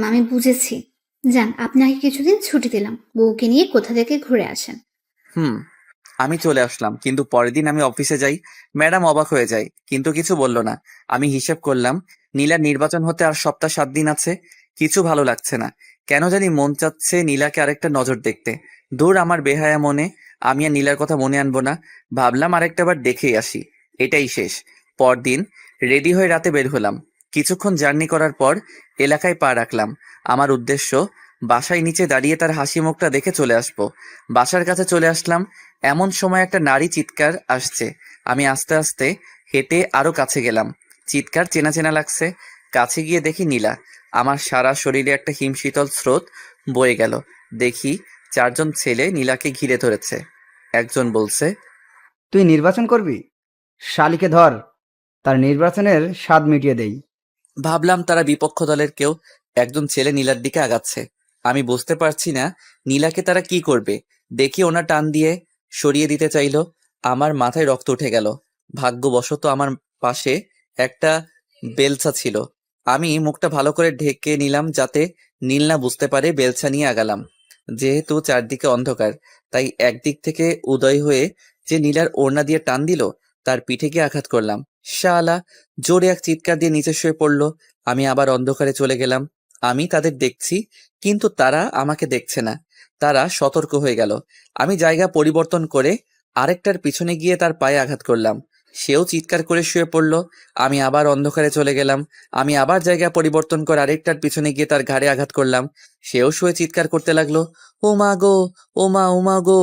আমি বুঝেছি। যান, আপনাকে কিছুদিন ছুটি দিলাম, বউকে নিয়ে কোথা থেকে ঘুরে আসেন। হুম। আমি চলে আসলাম, কিন্তু পরের দিন আমি অফিসে যাই। ম্যাডাম অবাক হয়ে যায়, কিন্তু কিছু বলল না। আমি হিসেব করলাম নীলার নির্বাচন হতে আর সপ্তাহ 7 দিন আছে। কিছু ভালো লাগছে না, কেন জানি মন চাচ্ছে নীলাকে আরেকটা নজর দেখতে। দূর আমার বেহায়া মনে, আমি আর নীলার কথা মনে আনবো না। ভাবলাম আরেকটা বার দেখেই আসি, এটাই শেষ। পরদিন রেডি হয়ে রাতে বের হলাম। কিছুক্ষণ জার্নি করার পর এলাকায় পা রাখলাম। আমার উদ্দেশ্য বাসায় নিচে দাঁড়িয়ে তার হাসি মুখটা দেখে চলে আসবো। বাসার কাছে চলে আসলাম, এমন সময় একটা নারী চিৎকার আসছে। আমি আস্তে আস্তে হেঁটে আরো কাছে গেলাম। চিৎকার চেনা চেনা লাগছে। কাছে গিয়ে দেখি নীলা। আমার সারা শরীরে একটা হিমশীতল স্রোত বয়ে গেল। দেখি 4 জন ছেলে নীলাকে ঘিরে ধরেছে। একজন বলছে, তুই নির্বাচন করবি? শালিকে ধর, তার নির্বাচনের স্বাদ মিটিয়ে দেই। ভাবলাম তারা বিপক্ষ দলের কেউ। একজন ছেলে নীলার দিকে আগাচ্ছে। আমি বুঝতে পারছি না নীলাকে তারা কি করবে। দেখি ওনা টান দিয়ে সরিয়ে দিতে চাইলো। আমার মাথায় রক্ত উঠে গেল। ভাগ্যবশত আমার পাশে একটা বেলচা ছিল। আমি মুখটা ভালো করে ঢেকে নিলাম যাতে নীল না বুঝতে পারে। বেলচা নিয়ে আগালাম। যেহেতু চারদিকে অন্ধকার, তাই একদিক থেকে উদয় হয়ে যে নীলার ওড়না দিয়ে টান দিল, তার পিঠে গিয়ে আঘাত করলাম। শালা! জোরে এক চিৎকার দিয়ে নিচে শুয়ে পড়লো। আমি আবার অন্ধকারে চলে গেলাম। আমি তাদের দেখছি, কিন্তু তারা আমাকে দেখছে না। তারা সতর্ক হয়ে গেল। আমি জায়গা পরিবর্তন করে আরেকটার পিছনে গিয়ে তার পায়ে আঘাত করলাম। সেও চিৎকার করে শুয়ে পড়লো। আমি আবার অন্ধকারে চলে গেলাম। আমি আবার জায়গা পরিবর্তন করে আরেকটার পিছনে গিয়ে তার ঘাড়ে আঘাত করলাম। সেও শুয়ে চিৎকার করতে লাগলো, ও মা গো, ও মা, ও মা গো।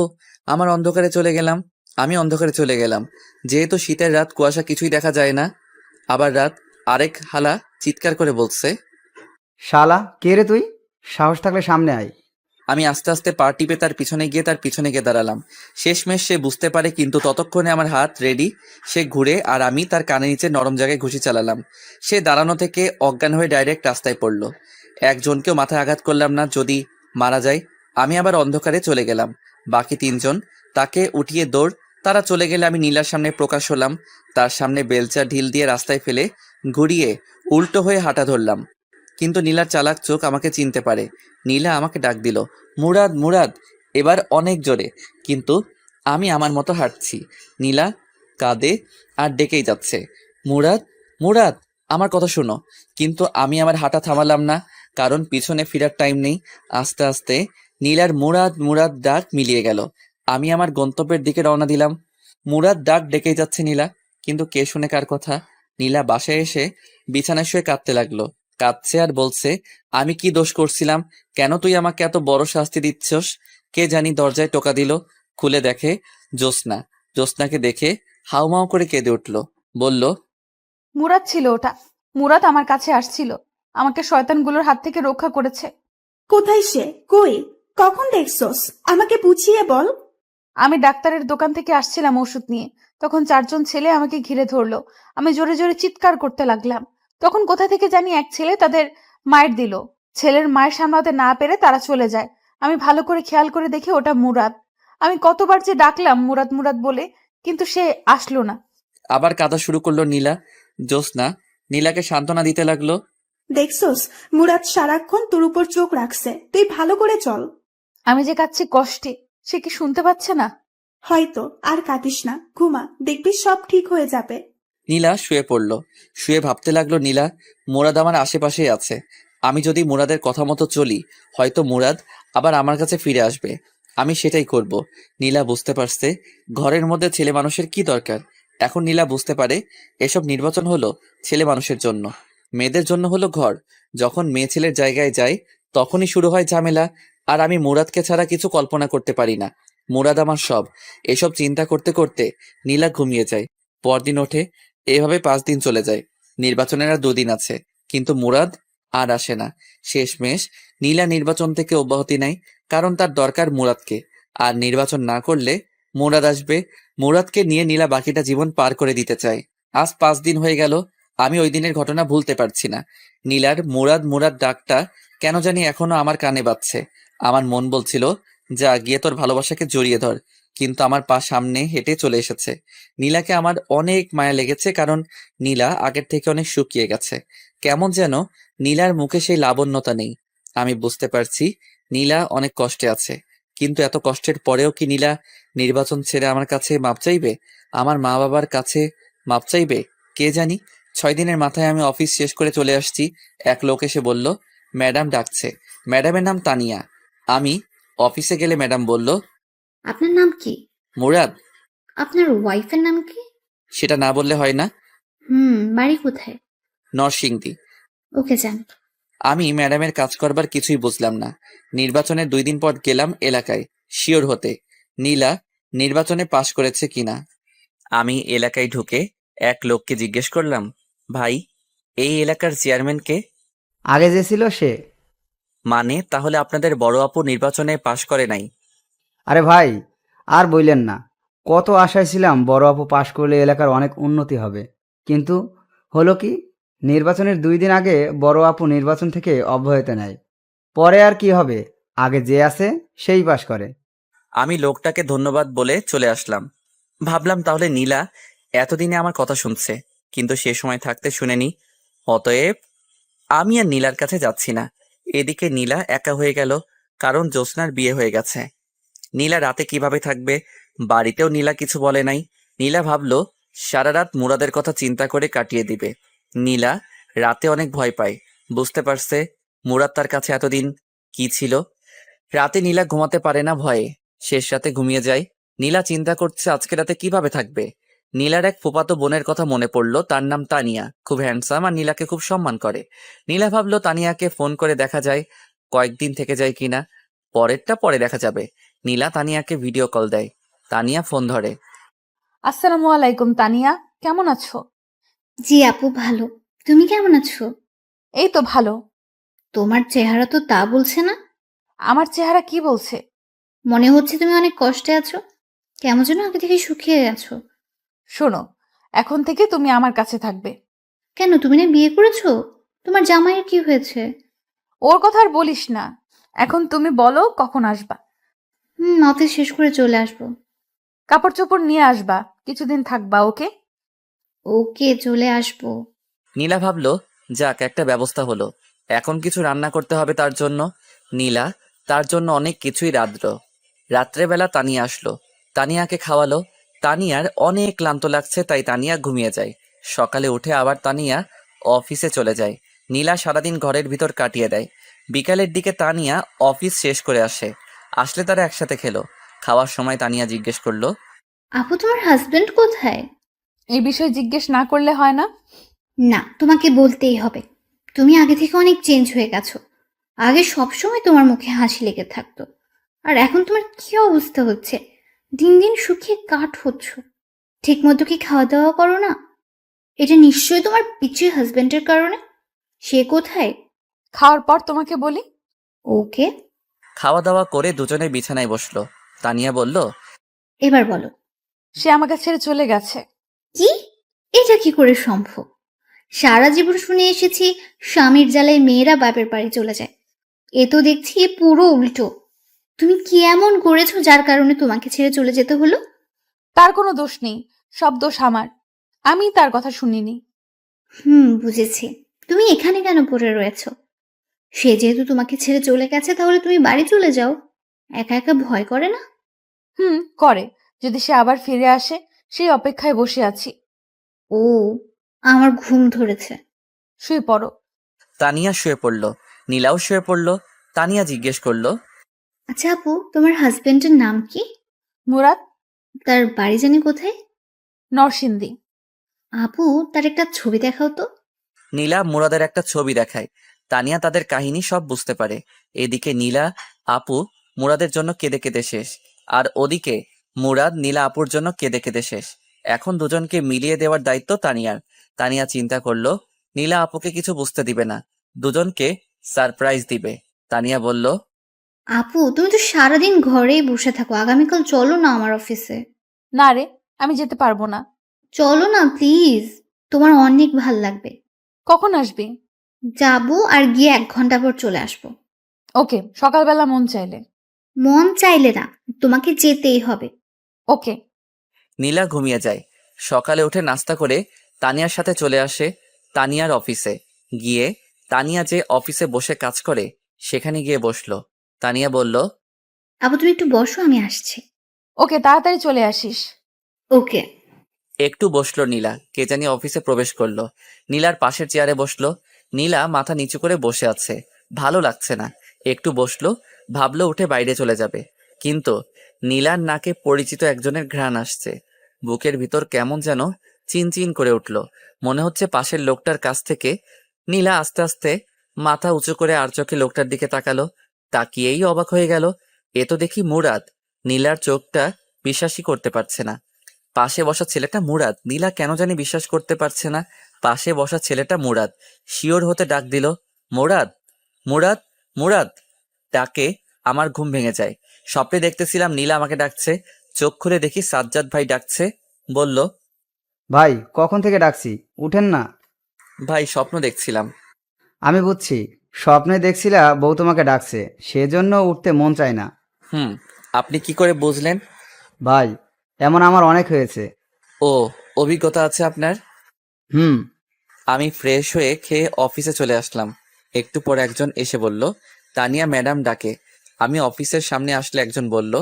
আমার অন্ধকারে চলে গেলাম। আমি অন্ধকারে চলে গেলাম। যেহেতু শীতের রাত, কুয়াশা, কিছুই দেখা যায় না। আবার রাত। আরেক হালা চিৎকার করে বলছে, শালা কে রে তুই? সাহস থাকলে সামনে আয়। আমি আস্তে আস্তে পা টিপে তার পিছনে গিয়ে দাঁড়ালাম। শেষমেশ সে বুঝতে পারে, কিন্তু ততক্ষণে আমার হাত রেডি। সে ঘুরে আর আমি তার কানে নিচে নরম জায়গায় ঘুষি চালালাম। সে দাঁড়ানো থেকে অজ্ঞান হয়ে ডাইরেক্ট রাস্তায় পড়লো। একজনকেও মাথায় আঘাত করলাম না, যদি মারা যায়। আমি আবার অন্ধকারে চলে গেলাম। বাকি 3 জন তাকে উঠিয়ে দৌড়। তারা চলে গেলে আমি নীলার সামনে প্রকাশ হলাম। তার সামনে বেলচা ঢিল দিয়ে রাস্তায় ফেলে ঘুরিয়ে উল্টো হয়ে হাঁটা ধরলাম। কিন্তু নীলার চালাক চোখ আমাকে চিনতে পারে। নীলা আমাকে ডাক দিল, মুরাদ, মুরাদ। এবার অনেক জোরে, কিন্তু আমি আমার মতো হাঁটছি। নীলা কাঁদে আর ডেকেই যাচ্ছে, মুরাদ, মুরাদ, আমার কথা শোনো। কিন্তু আমি আমার হাঁটা থামালাম না, কারণ পিছনে ফেরার টাইম নেই। আস্তে আস্তে নীলার মুরাদ, মুরাদ ডাক মিলিয়ে গেল। আমি আমার গন্তব্যের দিকে রওনা দিলাম। মুরাদ ডাক ডেকেই যাচ্ছে নীলা, কিন্তু কে শুনে কার কথা। নীলা বাসায় এসে বিছানায় শুয়ে কাঁদতে লাগলো। কাঁদছে আর বলছে, আমি কি দোষ করছিলাম? কেন তুই আমাকে এত বড় শাস্তি দিচ্ছস? কে জানি দরজায় টোকা দিল। খুলে দেখে জ্যোৎস্না। জ্যোৎস্নাকে দেখে হাউমাউ করে কেঁদে উঠল। বলল, মুরাদ ছিল ওটা। মুরাদ আমার কাছে আসছিল, আমাকে শয়তানগুলোর হাত থেকে রক্ষা করেছে। কোথায় সে? কই? কখন দেখছস? আমাকে বুঝিয়ে বল। আমি ডাক্তারের দোকান থেকে আসছিলাম ওষুধ নিয়ে, তখন 4 জন ছেলে আমাকে ঘিরে ধরলো। আমি জোরে জোরে চিৎকার করতে লাগলাম। তখন কোথা থেকে জানি এক ছেলে তাদের মায়ের দিল। ছেলের মায়ের সামলাতে না পেরে তারা চলে যায়। আমি ভালো করে খেয়াল করে দেখি ওটা মুরাদ। আমি কতবার যে ডাকলাম মুরাদ, মুরাদ বলে, কিন্তু সে আসলো না। আবার কাঁদা শুরু করলো নীলা। জ্যোৎস্না নীলাকে সান্ত্বনা দিতে লাগলো। দেখছস, মুরাদ সারাক্ষণ তোর উপর চোখ রাখছে। তুই ভালো করে চল। আমি যে কাঁদছি কষ্টে, সে কি শুনতে পাচ্ছে না? হয়তো। আর কাঁদিস না, ঘুমা, দেখবি সব ঠিক হয়ে যাবে। নীলা শুয়ে পড়ল। শুয়ে ভাবতে লাগলো, নীলা, মুরাদ আমার আশেপাশেই আছে। আমি যদি মুরাদের কথা মতো চলি, হয়তো মুরাদ আবার আমার কাছে ফিরে আসবে। আমি সেটাই করব। নীলা বুঝতে পারছে ঘরের মধ্যে ছেলে মানুষের কি দরকার। এখন নীলা বুঝতে পারে এসব নির্বাচন হলো ছেলে মানুষের জন্য, মেয়েদের জন্য হলো ঘর। যখন মেয়ে ছেলের জায়গায় যায় তখনই শুরু হয় ঝামেলা। আর আমি মুরাদকে ছাড়া কিছু কল্পনা করতে পারি না। মুরাদ আমার সব। এসব চিন্তা করতে করতে নীলা ঘুমিয়ে যায়। পরদিন ওঠে। এভাবে 5 দিন চলে যায়। নির্বাচনের আর 2 দিন আছে, কিন্তু মুরাদ আর আসে না। শেষমেশ নীলা নির্বাচন থেকে অব্যাহতি নেয়, কারণ তার দরকার মুরাদকে। আর নির্বাচন না করলে মুরাদ আসবে। মুরাদকে নিয়ে নীলা বাকিটা জীবন পার করে দিতে চায়। আজ 5 দিন হয়ে গেল, আমি ওই দিনের ঘটনা ভুলতে পারছি না। নীলার মুরাদ মুরাদ ডাকটা কেন জানি এখনো আমার কানে বাজছে। আমার মন বলছিল, যা গিয়ে তোর ভালোবাসাকে জড়িয়ে ধর, কিন্তু আমার পা সামনে হেঁটে চলে এসেছে। নীলাকে আমার অনেক মায়া লেগেছে, কারণ নীলা আগের থেকে অনেক শুকিয়ে গেছে। কেমন যেন নীলার মুখে সেই লাবণ্যতা নেই। আমি বুঝতে পারছি নীলা অনেক কষ্টে আছে, কিন্তু এত কষ্টের পরেও কি নীলা নির্বাচন ছেড়ে আমার কাছে মাপ চাইবে? আমার মা বাবার কাছে মাপ চাইবে? কে জানি। 6 দিনের মাথায় আমি অফিস শেষ করে চলে আসছি। এক লোক এসে বলল, ম্যাডাম ডাকছে। ম্যাডামের নাম তানিয়া। আমি অফিসে গেলে ম্যাডাম বলল, আপনার নাম কি? মুরাদ। আপনার ওয়াইফের নাম কি? সেটা না বললে হয় না? বাড়ি কোথায়? নরসিংদী। ওকে, যান। আমি ম্যাডামের কাজ করবার কিছুই বুঝলাম না। নির্বাচনের 2 দিন পর গেলাম এলাকায় শিওর হতে নীলা নির্বাচনে পাশ করেছে কিনা। আমি এলাকায় ঢুকে এক লোককে জিজ্ঞেস করলাম, ভাই, এই এলাকার চেয়ারম্যান কে? আগে যে ছিল সে। মানে তাহলে আপনাদের বড় আপু নির্বাচনে পাশ করে নাই? আরে ভাই, আর বললেন না। কত আশায় ছিলাম বড় আপু পাশ করলে এলাকার অনেক উন্নতি হবে, কিন্তু হলো কি, নির্বাচনের 2 দিন আগে বড় আপু নির্বাচন থেকে অব্যাহতি নেয়। পরে আর কি হবে, আগে যে আছে সেই পাশ করে। আমি লোকটাকে ধন্যবাদ বলে চলে আসলাম। ভাবলাম তাহলে নীলা এতদিনে আমার কথা শুনছে, কিন্তু সে সময় থাকতে শুনেনি। অতএব আমি আর নীলার কাছে যাচ্ছি না। এদিকে নীলা একা হয়ে গেল, কারণ জ্যোৎস্নার বিয়ে হয়ে গেছে। নীলা রাতে কিভাবে থাকবে? বাড়িতেও নীলা কিছু বলে নাই। নীলা ভাবলো সারা রাত মুরাদের কথা চিন্তা করে কাটিয়ে দিবে। নীলা রাতে অনেক ভয় পায়। বুঝতে পারছে মুরাদ তার কাছে এতদিন কি ছিল। রাতে নীলা ঘুমাতে পারে না ভয়ে। শেষ রাতে ঘুমিয়ে যায়। নীলা চিন্তা করছে আজকে রাতে কিভাবে থাকবে। নীলার এক ফুফাতো বোনের কথা মনে পড়লো, তার নাম তানিয়া, খুব হ্যান্ডসাম আর নীলাকে খুব সম্মান করে। নীলা ভাবলো তানিয়াকে ফোন করে দেখা যায় কয়েকদিন থেকে যায় কিনা। পরেরটা পরে দেখা যাবে। নীলা তানিয়াকে ভিডিও কল দেয়। তানিয়া ফোন ধরে। আসসালামু আলাইকুম তানিয়া, কেমন আছো? জি আপু, ভালো। তুমি কেমন আছো? এই তো ভালো। তোমার চেহারা তো তা বলছে না। আমার চেহারা কি বলছে? মনে হচ্ছে তুমি অনেক কষ্টে আছো। কেমন যেন আগে থেকে শুকিয়ে গেছো। শোনো, এখন থেকে তুমি আমার কাছে থাকবে। কেন, তুমি না বিয়ে করেছো? তোমার জামাইয়ের কি হয়েছে? ওর কথা আর বলিস না। এখন তুমি বলো কখন আসবা। অফিস শেষ করে চলে আসবো। কাপড় চোপড় নিয়ে আসবা, কিছুদিন থাকবা, ওকে? ওকে, চলে আসবো। নীলা ভাবলো, যাক, একটা ব্যবস্থা হলো। এখন কিছু রান্না করতে হবে তার জন্য। নীলা তার জন্য অনেক কিছুই রাঁধল। রাত্রেবেলা তানিয়া আসলো। তানিয়াকে খাওয়ালো। তানিয়ার অনেক ক্লান্ত লাগছে, তাই তানিয়া ঘুমিয়ে যায়। সকালে উঠে আবার তানিয়া অফিসে চলে যায়। নীলা সারাদিন ঘরের ভিতর কাটিয়ে দেয়। বিকালের দিকে তানিয়া অফিস শেষ করে আসলে তারা একসাথে খেলো। খাওয়ার সময় তানিয়া জিজ্ঞেস করলো, আপু, তোমার হাজবেন্ড কোথায়? এই বিষয়ে জিজ্ঞেস না করলে হয় না? না, তোমাকে বলতেই হবে। তুমি আগে থেকে অনেক চেঞ্জ হয়ে গেছো। আগে সবসময় তোমার মুখে হাসি লেগে থাকতো, আর এখন তোমার কি অবস্থা হচ্ছে? দিন দিন শুকিয়ে কাঠ হচ্ছ। ঠিক মতো কি খাওয়া দাওয়া করো না? এটা নিশ্চয়ই তোমার পিছিয়ে হাজবেন্ডের কারণে। সে কোথায়? খাওয়ার পর তোমাকে বলি। ওকে, খাওয়া দাওয়া করে দুজনে বিছানায় বসলো। তানিয়া বলল, এবার বলো। সে আমাকে ছেড়ে চলে গেছে। কি? এটা কি করে সম্ভব? সারা জীবন শুনে এসেছি স্বামীর জ্বালায় মেয়েরা বাপের বাড়ি চলে যায়। এ তো দেখছি পুরো উল্টো। তুমি কি এমন করেছো যার কারণে তোমাকে ছেড়ে চলে যেতে হলো? তার কোনো দোষ নেই, সব দোষ আমার। আমি তার কথা শুনিনি। বুঝেছি। তুমি এখানে কেন পড়ে রয়েছো? সে যেহেতু তোমাকে ছেড়ে চলে গেছে, তাহলে তুমি বাড়ি চলে যাও। একা একা ভয় করে না? করে। যদি সে আবার ফিরে আসে সেই অপেক্ষায় বসে আছি। ও, আমার ঘুম ধরেছে। শুয়ে পড়ো। তানিয়া শুয়ে পড়ল, নীলাও শুয়ে পড়ল। তানিয়া জিজ্ঞেস করলো, আচ্ছা আপু, তোমার হাজবেন্ডের নাম কি? মুরাদ। তার বাড়ি জানি কোথায়? নরসিংদী। আপু, তার একটা ছবি দেখাও তো। নীলা মুরাদের একটা ছবি দেখায়। তানিয়া তাদের কাহিনী সব বুঝতে পারে। এদিকে নীলা আপু মুরাদের জন্য কেঁদে কেঁদে শেষ, আর ওদিকে মুরাদ নীলা আপুর জন্য কেঁদে কেঁদে শেষ। এখন দুজনকে মিলিয়ে দেওয়ার দায়িত্ব তানিয়ার। তানিয়া চিন্তা করলো নীলা আপুকে কিছু বুঝতে দিবে না, দুজনকে সারপ্রাইজ দিবে। তানিয়া বলল, আপু, তুমি তো সারাদিন ঘরেই বসে থাকো, আগামীকাল চলো না আমার অফিসে। না রে, আমি যেতে পারবো না। চলো না প্লিজ, তোমার অনেক ভাল লাগবে। কখন আসবি? যাবো আর গিয়ে 1 ঘন্টা পর চলে আসবো। ওকে, সকালবেলা মন চাইলে। মন চাইলে না, তোমাকে যেতেই হবে। ওকে। নীলা ঘুমিয়ে যায়। সকালে উঠে নাস্তা করে তানিয়ার সাথে চলে আসে তানিয়ার অফিসে। গিয়ে তানিয়া যে অফিসে বসে কাজ করে সেখানে গিয়ে বসলো। তানিয়া বলল, আপু তুমি একটু বসো, আমি আসছি। ওকে, তাড়াতাড়ি চলে আসিস। ওকে। একটু বসলো নীলা। কে জানি অফিসে প্রবেশ করলো। নীলার পাশের চেয়ারে বসলো। নীলা মাথা নিচু করে বসে আছে, ভালো লাগছে না। একটু বসলো, ভাবলো উঠে বাইরে চলে যাবে, কিন্তু নীলার নাকে পরিচিত একজনের ঘ্রাণ আসছে। বুকের ভিতর কেমন যেন চিনচিন করে উঠল, মনে হচ্ছে পাশের লোকটার কাছ থেকে। নীলা আস্তে আস্তে মাথা উঁচু করে আর চোখে লোকটার দিকে তাকালো। তাকিয়েই অবাক হয়ে গেল, এ তো দেখি মুরাদ। নীলার চোখটা বিশ্বাসই করতে পারছে না। পাশে বসা ছেলেটা মুরাদ। নীলা কেন জানি বিশ্বাস করতে পারছে না পাশে বসা ছেলেটা মুরাদ। শিওর হতে ডাক দিল, মুরাদ, মুরাদ, মুরাদ। ডাকে আমার ঘুম ভেঙে যায়। স্বপ্নে দেখতেছিলাম নীলা আমাকে ডাকছে। চোখ খুলে দেখি সাজ্জাদ ভাই ডাকছে। বলল, ভাই কখন থেকে ডাকছি, উঠেন না। ভাই স্বপ্ন দেখছিলাম। আমি বুঝছি, স্বপ্নে দেখছিলা বউ তোমাকে ডাকছে, সেজন্য উঠতে মন চায় না। হুম, আপনি কি করে বুঝলেন? ভাই, এমন আমার অনেক হয়েছে। ও, অভিজ্ঞতা আছে আপনার? হুম। আমি ফ্রেশ হয়ে খেয়ে অফিসে চলে আসলাম। একটু পর একজন এসে বলল, তানিয়া ম্যাডাম ডাকে। আমি অফিসের সামনে আসলে একজন বলল,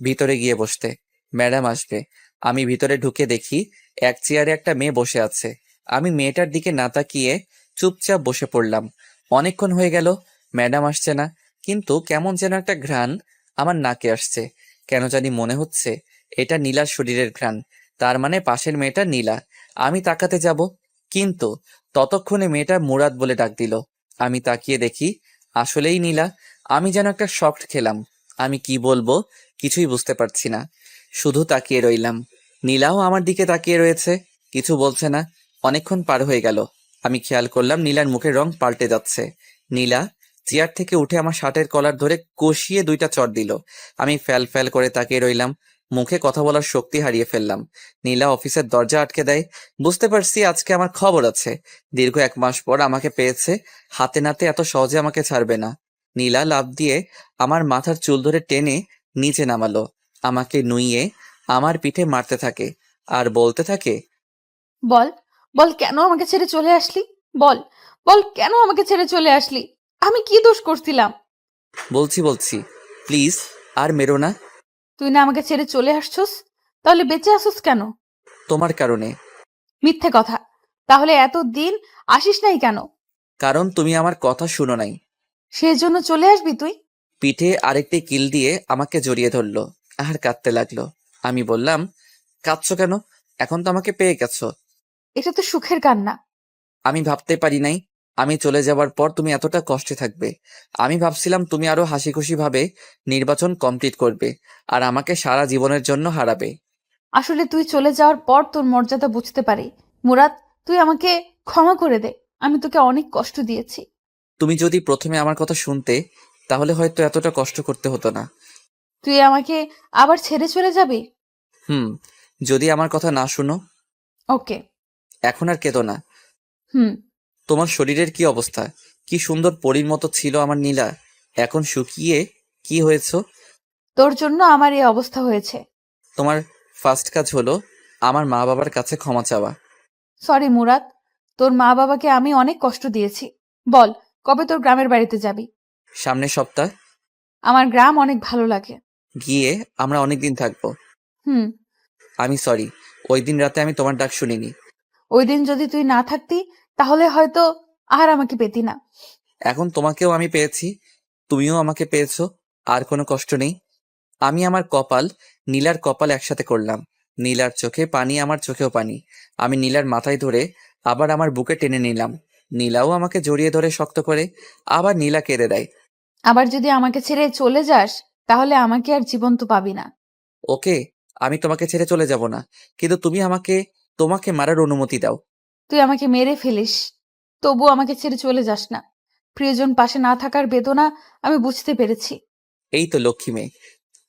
ভিতরে গিয়ে বসতে, ম্যাডাম আসবে। আমি ভিতরে ঢুকে দেখি এক চেয়ারে একটা মেয়ে বসে আছে। আমি মেয়েটার দিকে না তাকিয়ে চুপচাপ বসে পড়লাম। অনেকক্ষণ হয়ে গেল, ম্যাডাম আসছে না, কিন্তু কেমন যেন একটা ঘ্রাণ আমার নাকে আসছে। কেন জানি মনে হচ্ছে এটা নীলার শরীরের ঘ্রাণ, তার মানে পাশের মেয়েটা নীলা। আমি তাকাতে যাব, কিন্তু ততক্ষণে মেয়েটা মুরাদ বলে ডাক দিল। আমি তাকিয়ে দেখি আসলেই নীলা। আমি যেন একটা শকড খেলাম। আমি কি বলবো কিছুই বুঝতে পারছি না, শুধু তাকিয়ে রইলাম। নীলাও আমার দিকে তাকিয়ে রয়েছে, কিছু বলছে না। অনেকক্ষণ পার হয়ে গেল। আমি খেয়াল করলাম নীলার মুখের রং পাল্টে যাচ্ছে। নীলা চেয়ার থেকে উঠে আমার শার্টের কলার ধরে কষিয়ে 2টা চড় দিল। আমি ফ্যাল ফ্যাল করে তাকিয়ে রইলাম, মুখে কথা বলার শক্তি হারিয়ে ফেললাম। নীলা অফিসের দরজা আটকে দেয়। বুঝতে পারছি আজকে আমার খবর আছে। দীর্ঘ 1 মাস পর আমাকে পেয়েছে, হাতে নাতে এত সহজে আমাকে ছাড়বে না। নীলা লাফ দিয়ে আমার মাথার চুল ধরে টেনে নিচে নামালো, আমাকে নুইয়ে আমার পিঠে মারতে থাকে আর বলতে থাকে, বল, বল কেন আমাকে ছেড়ে চলে আসলি? বল, বল কেন আমাকে ছেড়ে চলে আসলি? আমি কি দোষ করছিলাম? বলছি বলছি, প্লিজ আর মেরো না। তুই না আমাকে ছেড়ে চলে আসছস, তাহলে বেঁচে আসছস কেন? তোমার কারণে। মিথ্যে কথা। তাহলে এতদিন আসিস নাই কেন? কারণ তুমি আমার কথা শুনো নাই। সেজন্য চলে আসবি তুই? পিঠে আরেকটি কিল দিয়ে আমাকে জড়িয়ে ধরলো আর কাঁদতে লাগলো। আমি বললাম, কাঁদছো কেন? এখন তো আমাকে পেয়ে গেছো। এটা তো সুখের কান্না। আমি ভাবতে পারি নাই আমি চলে যাওয়ার পর তুমি এতটা কষ্টে থাকবে। আমি ভাবছিলাম তুমি আরো হাসি খুশি ভাবে নির্বাচন কমপ্লিট করবে আর আমাকে সারা জীবনের জন্য হারাবে। আসলে তুই চলে যাওয়ার পর তোর মর্যাদা বুঝতে পারি। মুরাদ, তুই আমাকে ক্ষমা করে দে। আমি তোকে অনেক কষ্ট দিয়েছি। তুমি যদি প্রথমে আমার কথা শুনতে, তাহলে হয়তো এতটা কষ্ট করতে হতো না। তুই আমাকে আবার ছেড়ে চলে যাবি? হুম, যদি আমার কথা না শুনো। ওকে। এখন আর কেঁদো না। হুম। তোমার শরীরের কি অবস্থা? কি সুন্দর পরীর মতো ছিল আমার নীলা, এখন শুকিয়ে কি হয়েছো? তোর জন্য আমার এই অবস্থা হয়েছে। তোমার ফার্স্ট কাজ হলো আমার মা বাবার কাছে ক্ষমা চাওয়া। সরি মুরাদ, তোর মা বাবাকে আমি অনেক কষ্ট দিয়েছি। বল, কবে তোর গ্রামের বাড়িতে যাবি? সামনের সপ্তাহ। আমার গ্রাম অনেক ভালো লাগে। গিয়ে আমরা অনেকদিন থাকবো। হুম। আমি সরি, ওই দিন রাতে আমি তোমার ডাক শুনিনি। ওই দিন যদি তুই না থাকতি তাহলে হয়তো আর আমাকে পেতি না। এখন তোমাকেও আমি পেয়েছি, তুমিও আমাকে পেয়েছো, আর কোনো কষ্ট নেই। আমি আমার কপাল, নীলার কপাল একসাথে করলাম। নীলার চোখে পানি, আমার চোখেও পানি। আমি নীলার মাথায় ধরে আবার আমার বুকে টেনে নিলাম। নীলাও আমাকে জড়িয়ে ধরে শক্ত করে। আবার নীলা কেঁদে দেয়। আবার যদি আমাকে ছেড়ে চলে যাস তাহলে আমাকে আর জীবন্ত পাবি না। ওকে, আমি তোমাকে ছেড়ে চলে যাব না, কিন্তু তুমি আমাকে তোমাকে মারার অনুমতি দাও। তুই আমাকে মেরে ফেলিস, তবু আমাকে ছেড়ে চলে যাস না। প্রিয়জন পাশে না থাকার বেদনা আমি বুঝতে পেরেছি। এই তো লক্ষ্মী মেয়ে।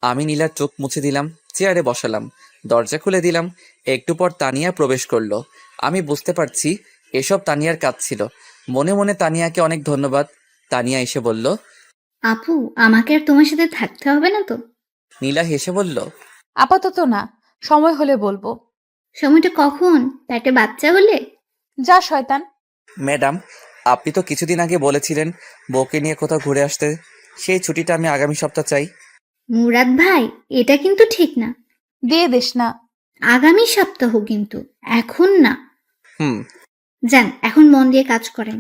আমি নীলার চোখ মুছে দিলাম, চেয়ারে বসালাম, দরজা খুলে দিলাম। একটু পর তানিয়া প্রবেশ করলো। আমি বুঝতে পারছি এসব তানিয়ার কাজ ছিল। মনে মনে তানিয়াকে অনেক ধন্যবাদ। তানিয়া এসে বলল। আপু, আমাকে আর তোমার সাথে থাকতে হবে না তো? নীলা হেসে বলল। আপাতত না, সময় হলে বলবো। সময়টা কখন? পেটে বাচ্চা হলে? যা শয়তান। ম্যাডাম, আপনি তো কিছুদিন আগে বলেছিলেন বউকে নিয়ে কোথাও ঘুরে আসতে। সেই ছুটিটা আমি আগামী সপ্তাহ চাই। মুরাদ ভাই, এটা কিন্তু ঠিক না। দিয়ে দিস না। আগামী সপ্তাহ কিন্তু, এখন না। হুম। যান, এখন মন দিয়ে কাজ করেন।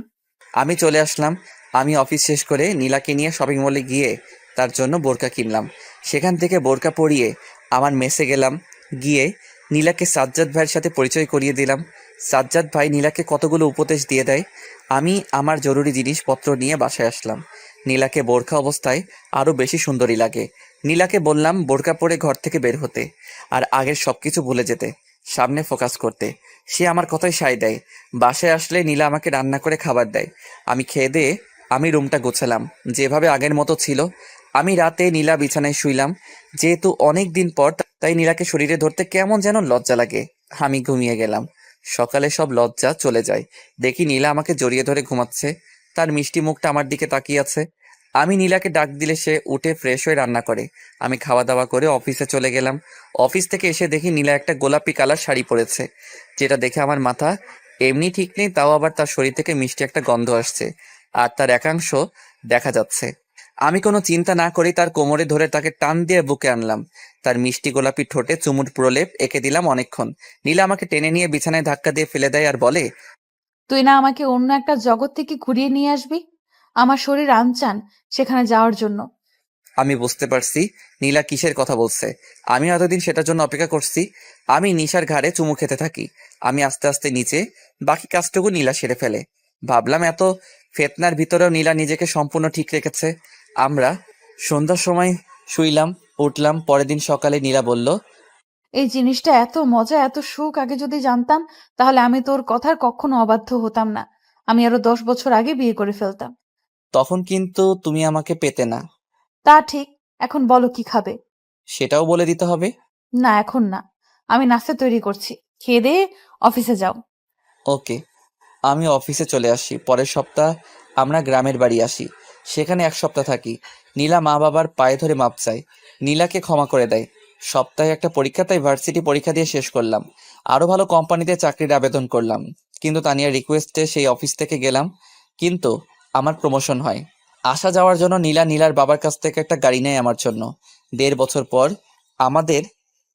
আমি চলে আসলাম। আমি অফিস শেষ করে নীলাকে নিয়ে শপিং মলে গিয়ে তার জন্য বোরকা কিনলাম। সেখান থেকে বোরকা পরিয়ে আমার মেসে গেলাম। গিয়ে নীলাকে সাজ্জাদ ভাইয়ের সাথে পরিচয় করিয়ে দিলাম। সাজ্জাদ ভাই নীলাকে কতগুলো উপদেশ দিয়ে দেয়। আমি আমার জরুরি জিনিসপত্র নিয়ে বাসায় আসলাম। নীলাকে বোরকা অবস্থায় আরও বেশি সুন্দরী লাগে। নীলাকে বললাম বোরকা পরে ঘর থেকে বের হতে, আর আগের সবকিছু ভুলে যেতে, সামনে ফোকাস করতে। সে আমার কথায় সায় দেয়। বাসায় আসলে নীলা আমাকে রান্না করে খাবার দেয়। আমি খেয়ে দিয়ে আমি রুমটা গোছালাম যেভাবে আগের মতো ছিল। আমি রাতে নীলা বিছানায় শুইলাম। যেহেতু অনেক দিন পর, তাই নীলাকে শরীরে ধরতে কেমন যেন লজ্জা লাগে। আমি ঘুমিয়ে গেলাম। সকালে সব লজ্জা চলে যায়। দেখি নীলা আমাকে জড়িয়ে ধরে ঘুমাচ্ছে। তার মিষ্টি মুখটা আমার দিকে তাকিয়ে আছে। আমি নীলাকে ডাক দিলে সে উঠে ফ্রেশ হয়ে রান্না করে। আমি খাওয়া দাওয়া করে অফিসে চলে গেলাম। অফিস থেকে এসে দেখি নীলা একটা গোলাপি কালার শাড়ি পরেছে, যেটা দেখে আমার মাথা এমনি ঠিক নেই, তাও আবার তার শরীর থেকে মিষ্টি একটা গন্ধ আসছে, আর তার একাংশ দেখা যাচ্ছে। আমি কোনো চিন্তা না করেই তার কোমরে ধরে তাকে টান দিয়ে বুকে আনলাম। তার মিষ্টি গোলাপি ঠোঁটে চুমুট প্রলেপ এঁকে দিলাম অনেকক্ষণ। নীলা আমাকে টেনে নিয়ে বিছানায় ধাক্কা দিয়ে ফেলে দেয় আর বলে। তুই না আমাকে অন্য একটা জগৎ থেকে ঘুরিয়ে নিয়ে আসবি? আমার শরীর আনচান সেখানে যাওয়ার জন্য। আমি বুঝতে পারছি নীলা কিসের কথা বলছে। আমি এতদিন সেটার জন্য অপেক্ষা করছি। আমি নিশার ঘাড়ে চুমু খেতে থাকি। আমি আস্তে আস্তে নিচে, বাকি কাজটুকু নীলা সেরে ফেলে। ভাবলাম এত ফেতনার ভিতরেও নীলা নিজেকে সম্পূর্ণ ঠিক রেখেছে। আমরা সন্ধ্যার সময় শুইলাম, উঠলাম। পরের দিন সকালে নীলা বলল। এই জিনিসটা এত মজা, এত সুখ আগে যদি জানতাম তাহলে আমি তোর কথার কখনো অবাধ্য হতাম না। আমি আরো 10 বছর আগে বিয়ে করে ফেলতাম। তখন কিন্তু তুমি আমাকে পেতে না। তা ঠিক। এখন বলো কি খাবে? সেটাও বলে দিতে হবে। না, এখন না। আমি নাস্তা তৈরি করছি, খেয়ে দিয়ে অফিসে যাও। ওকে। আমি অফিসে চলে আসি। পরের সপ্তাহ আমরা গ্রামের বাড়ি আসি। সেখানে এক সপ্তাহ থাকি। নীলা মা বাবার পায়ে ধরে মাপ চায়। নীলাকে ক্ষমা করে দেয়। সপ্তাহে একটা পরীক্ষা, তাই ভার্সিটি পরীক্ষা দিয়ে শেষ করলাম। আরো ভালো কোম্পানিতে চাকরির আবেদন করলাম। কিন্তু তানিয়ার রিকোয়েস্টে সেই অফিস থেকে গেলাম। কিন্তু আমার প্রমোশন হয়। আসা যাওয়ার জন্য নীলার বাবার কাছ থেকে একটা গাড়ি নেয় আমার জন্য। 1.5 বছর পর আমাদের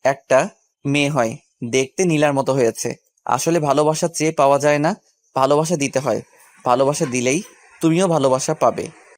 একটা মেয়ে হয়। দেখতে নীলার মতো হয়েছে। আসলে ভালোবাসা চেয়ে পাওয়া যায় না, ভালোবাসা দিতে হয়। ভালোবাসা দিলেই তুমিও ভালোবাসা পাবে।